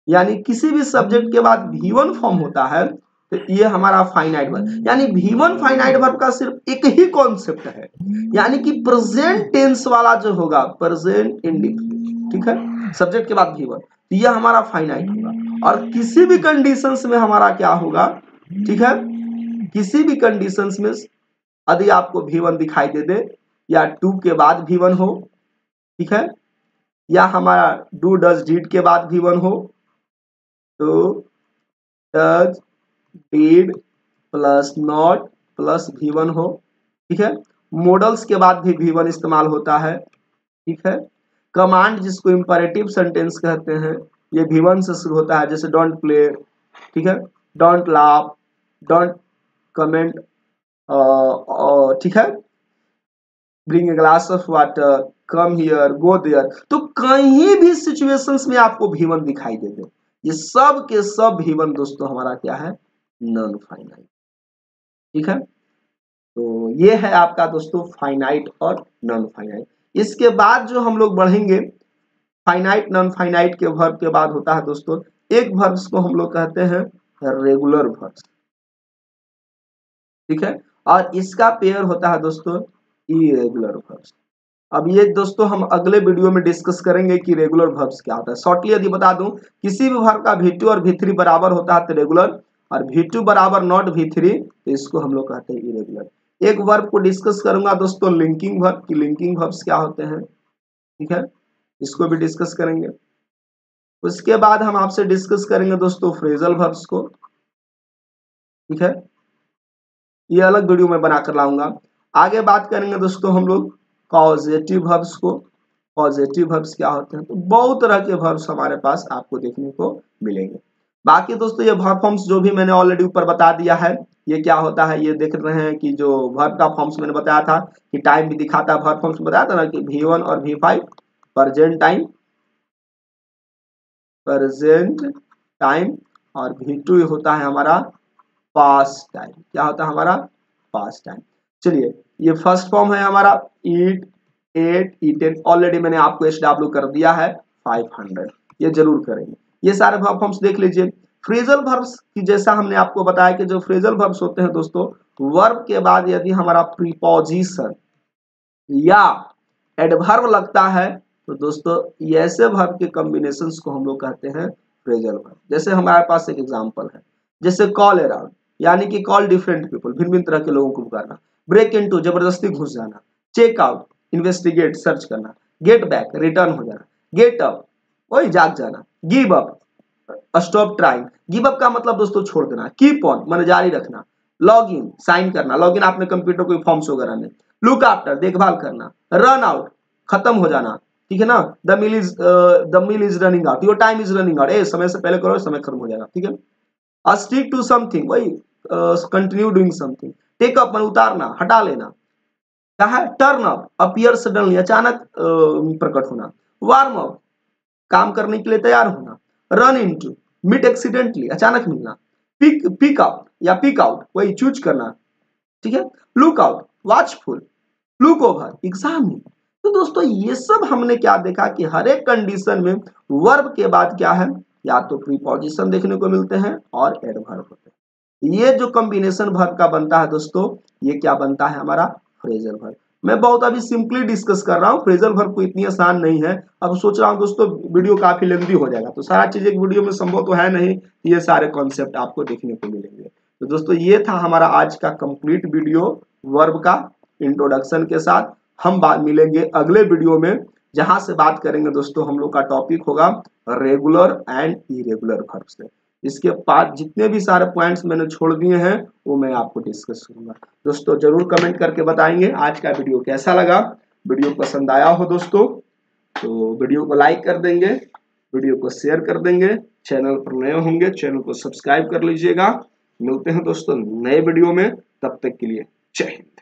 यानी किसी भी सब्जेक्ट के बाद V1 फॉर्म होता है तो ये हमारा फाइनाइट वर्ब, यानी V1 फाइनाइट वर्ब का सिर्फ एक ही कॉन्सेप्ट है, यानी कि प्रेजेंट टेंस वाला जो होगा, प्रेजेंट इंडेफिनिट, ठीक है, सब्जेक्ट के बाद V1, तो ये हमारा फाइनाइट होगा। और किसी भी कंडीशंस में हमारा क्या होगा, ठीक है, किसी भी कंडीशंस में यदि आपको V1 दिखाई दे दे, या टू के बाद V1 हो, ठीक है, या हमारा डू डज डीड के बाद V1 हो, तो does did plus not plus V1 हो, ठीक है। मॉडल्स के बाद भी V1 इस्तेमाल होता है, ठीक है। कमांड जिसको इंपरेटिव सेंटेंस कहते हैं, ये V1 से शुरू होता है, जैसे डोंट प्ले, ठीक है, डोंट लाफ, डोंट कमेंट, ठीक है, bring a glass of water, come here, go there. तो कहीं भी सिचुएशंस में आपको V1 दिखाई दे दे, ये सब के सब V1 दोस्तों हमारा क्या है, नॉन फाइनाइट। ठीक है, तो ये है आपका दोस्तों फाइनाइट और नॉन फाइनाइट। इसके बाद जो हम लोग बढ़ेंगे, फाइनाइट नॉन फाइनाइट के वर्ब के बाद होता है दोस्तों एक वर्ब्स को हम लोग कहते हैं रेगुलर वर्ब्स। ठीक है, और इसका पेयर होता है दोस्तों इरेगुलर वर्ब्स। अब ये दोस्तों हम अगले वीडियो में डिस्कस करेंगे कि रेगुलर वर्ब्स क्या होता है। शॉर्टली यदि बता दूं, किसी भी वर्ब का V2 और V3 बराबर होता है तो रेगुलर, और V2 बराबर नॉट V3 तो इसको हम लोग कहते हैं इरेगुलर। एक वर्ब को डिस्कस करूंगा दोस्तों लिंकिंग वर्ब की, लिंकिंग वर्ब्स क्या होते हैं। ठीक है, इसको भी डिस्कस करेंगे। उसके बाद हम आपसे डिस्कस करेंगे दोस्तों फ्रेजल वर्ब्स को। ठीक है, ये अलग वीडियो में बनाकर लाऊंगा। आगे बात करेंगे दोस्तों हम लोग कॉजेटिव वर्ब्स को। पॉजिटिव वर्ब्स क्या होते हैं, तो बहुत तरह के वर्ब्स हमारे पास आपको देखने को मिलेंगे। बाकी दोस्तों ये वर्ब फॉर्म्स जो भी मैंने ऑलरेडी ऊपर बता दिया है, ये क्या होता है, ये देख रहे हैं कि जो वर्ब का फॉर्म्स मैंने बताया था कि टाइम भी दिखाता है, वर्ब फॉर्म्स बताया था ना कि V1 और V5 present time, present time, और V2 होता है हमारा पास्ट टाइम। क्या होता है हमारा, पास्ट टाइम। चलिए, ये फर्स्ट फॉर्म है हमारा ईट, एट, ईटेन। ऑलरेडी मैंने आपको SW कर दिया है 500, ये जरूर करेंगे। ये सारे वर्ब फॉर्म्स देख लीजिए। फ्रेजल वर्ब्स की जैसा हमने आपको बताया कि जो फ्रेजल वर्ब्स होते हैं दोस्तों, वर्ब के बाद यदि हमारा प्रीपोजिशन या एडवर्ब लगता है तो दोस्तों ऐसे वर्ब के कॉम्बिनेशंस को हम लोग कहते हैं फ्रेजल वर्ब। जैसे हमारे पास एक एग्जांपल है, जैसे कॉल अराउंड, यानी कि कॉल डिफरेंट पीपल, भिन्न भिन्न तरह के लोगों को पुकारना। ब्रेक इनटू, जबरदस्ती घुस जाना। चेक आउट, इन्वेस्टिगेट, सर्च करना। गेट बैक, रिटर्न हो जाना। गेट अप, वही जाग जाना। Give up, stop trying. Give up का मतलब दोस्तों छोड़ देना। कीप ऑन माने जारी रखना। लॉग इन, साइन करना, लॉग इन आपने कंप्यूटर कोई फॉर्म्स वगैरह में। लुक आफ्टर, देखभाल करना। रन आउट, खत्म हो जाना। ठीक है ना, the mill is running out, your time is running out, समय से पहले करो, समय खत्म हो जाएगा। ठीक है, स्टिक टू समथिंग, वही continue doing something. Take up माने उतारना, हटा लेना। क्या है, टर्न अप, अपीयर सडनली, अचानक प्रकट होना। वार्म अप, काम करने के लिए तैयार होना। रन इनटू, मीट एक्सीडेंटली, अचानक मिलना। पिक अप या पिक आउट, वही चूज करना। ठीक है, look out, watchful. Look over, examine. तो दोस्तों ये सब हमने क्या देखा कि हर एक कंडीशन में वर्ब के बाद क्या है, या तो प्रीपोजिशन देखने को मिलते हैं और एडवर्ब होते हैं। ये जो कॉम्बिनेशन वर्ब का बनता है दोस्तों, ये क्या बनता है हमारा, फ्रेजल वर्ब। मैं बहुत अभी सिंपली डिस्कस कर रहा हूँ, फ्रेजल वर्ब को इतनी आसान नहीं है। अब सोच रहा हूँ दोस्तों वीडियो काफी लेंथी हो जाएगा, तो सारा चीज एक वीडियो में संभव तो है नहीं, ये सारे कॉन्सेप्ट आपको देखने को मिलेंगे। तो दोस्तों ये था हमारा आज का कंप्लीट वीडियो वर्ब का इंट्रोडक्शन के साथ। हम बात मिलेंगे अगले वीडियो में, जहां से बात करेंगे दोस्तों हम लोग का टॉपिक होगा रेगुलर एंड इरेगुलर वर्ब से। इसके बाद जितने भी सारे पॉइंट्स मैंने छोड़ दिए हैं वो मैं आपको डिस्कस करूंगा। दोस्तों जरूर कमेंट करके बताएंगे आज का वीडियो कैसा लगा। वीडियो पसंद आया हो दोस्तों तो वीडियो को लाइक कर देंगे, वीडियो को शेयर कर देंगे। चैनल पर नए होंगे चैनल को सब्सक्राइब कर लीजिएगा। मिलते हैं दोस्तों नए वीडियो में, तब तक के लिए जय हिंद।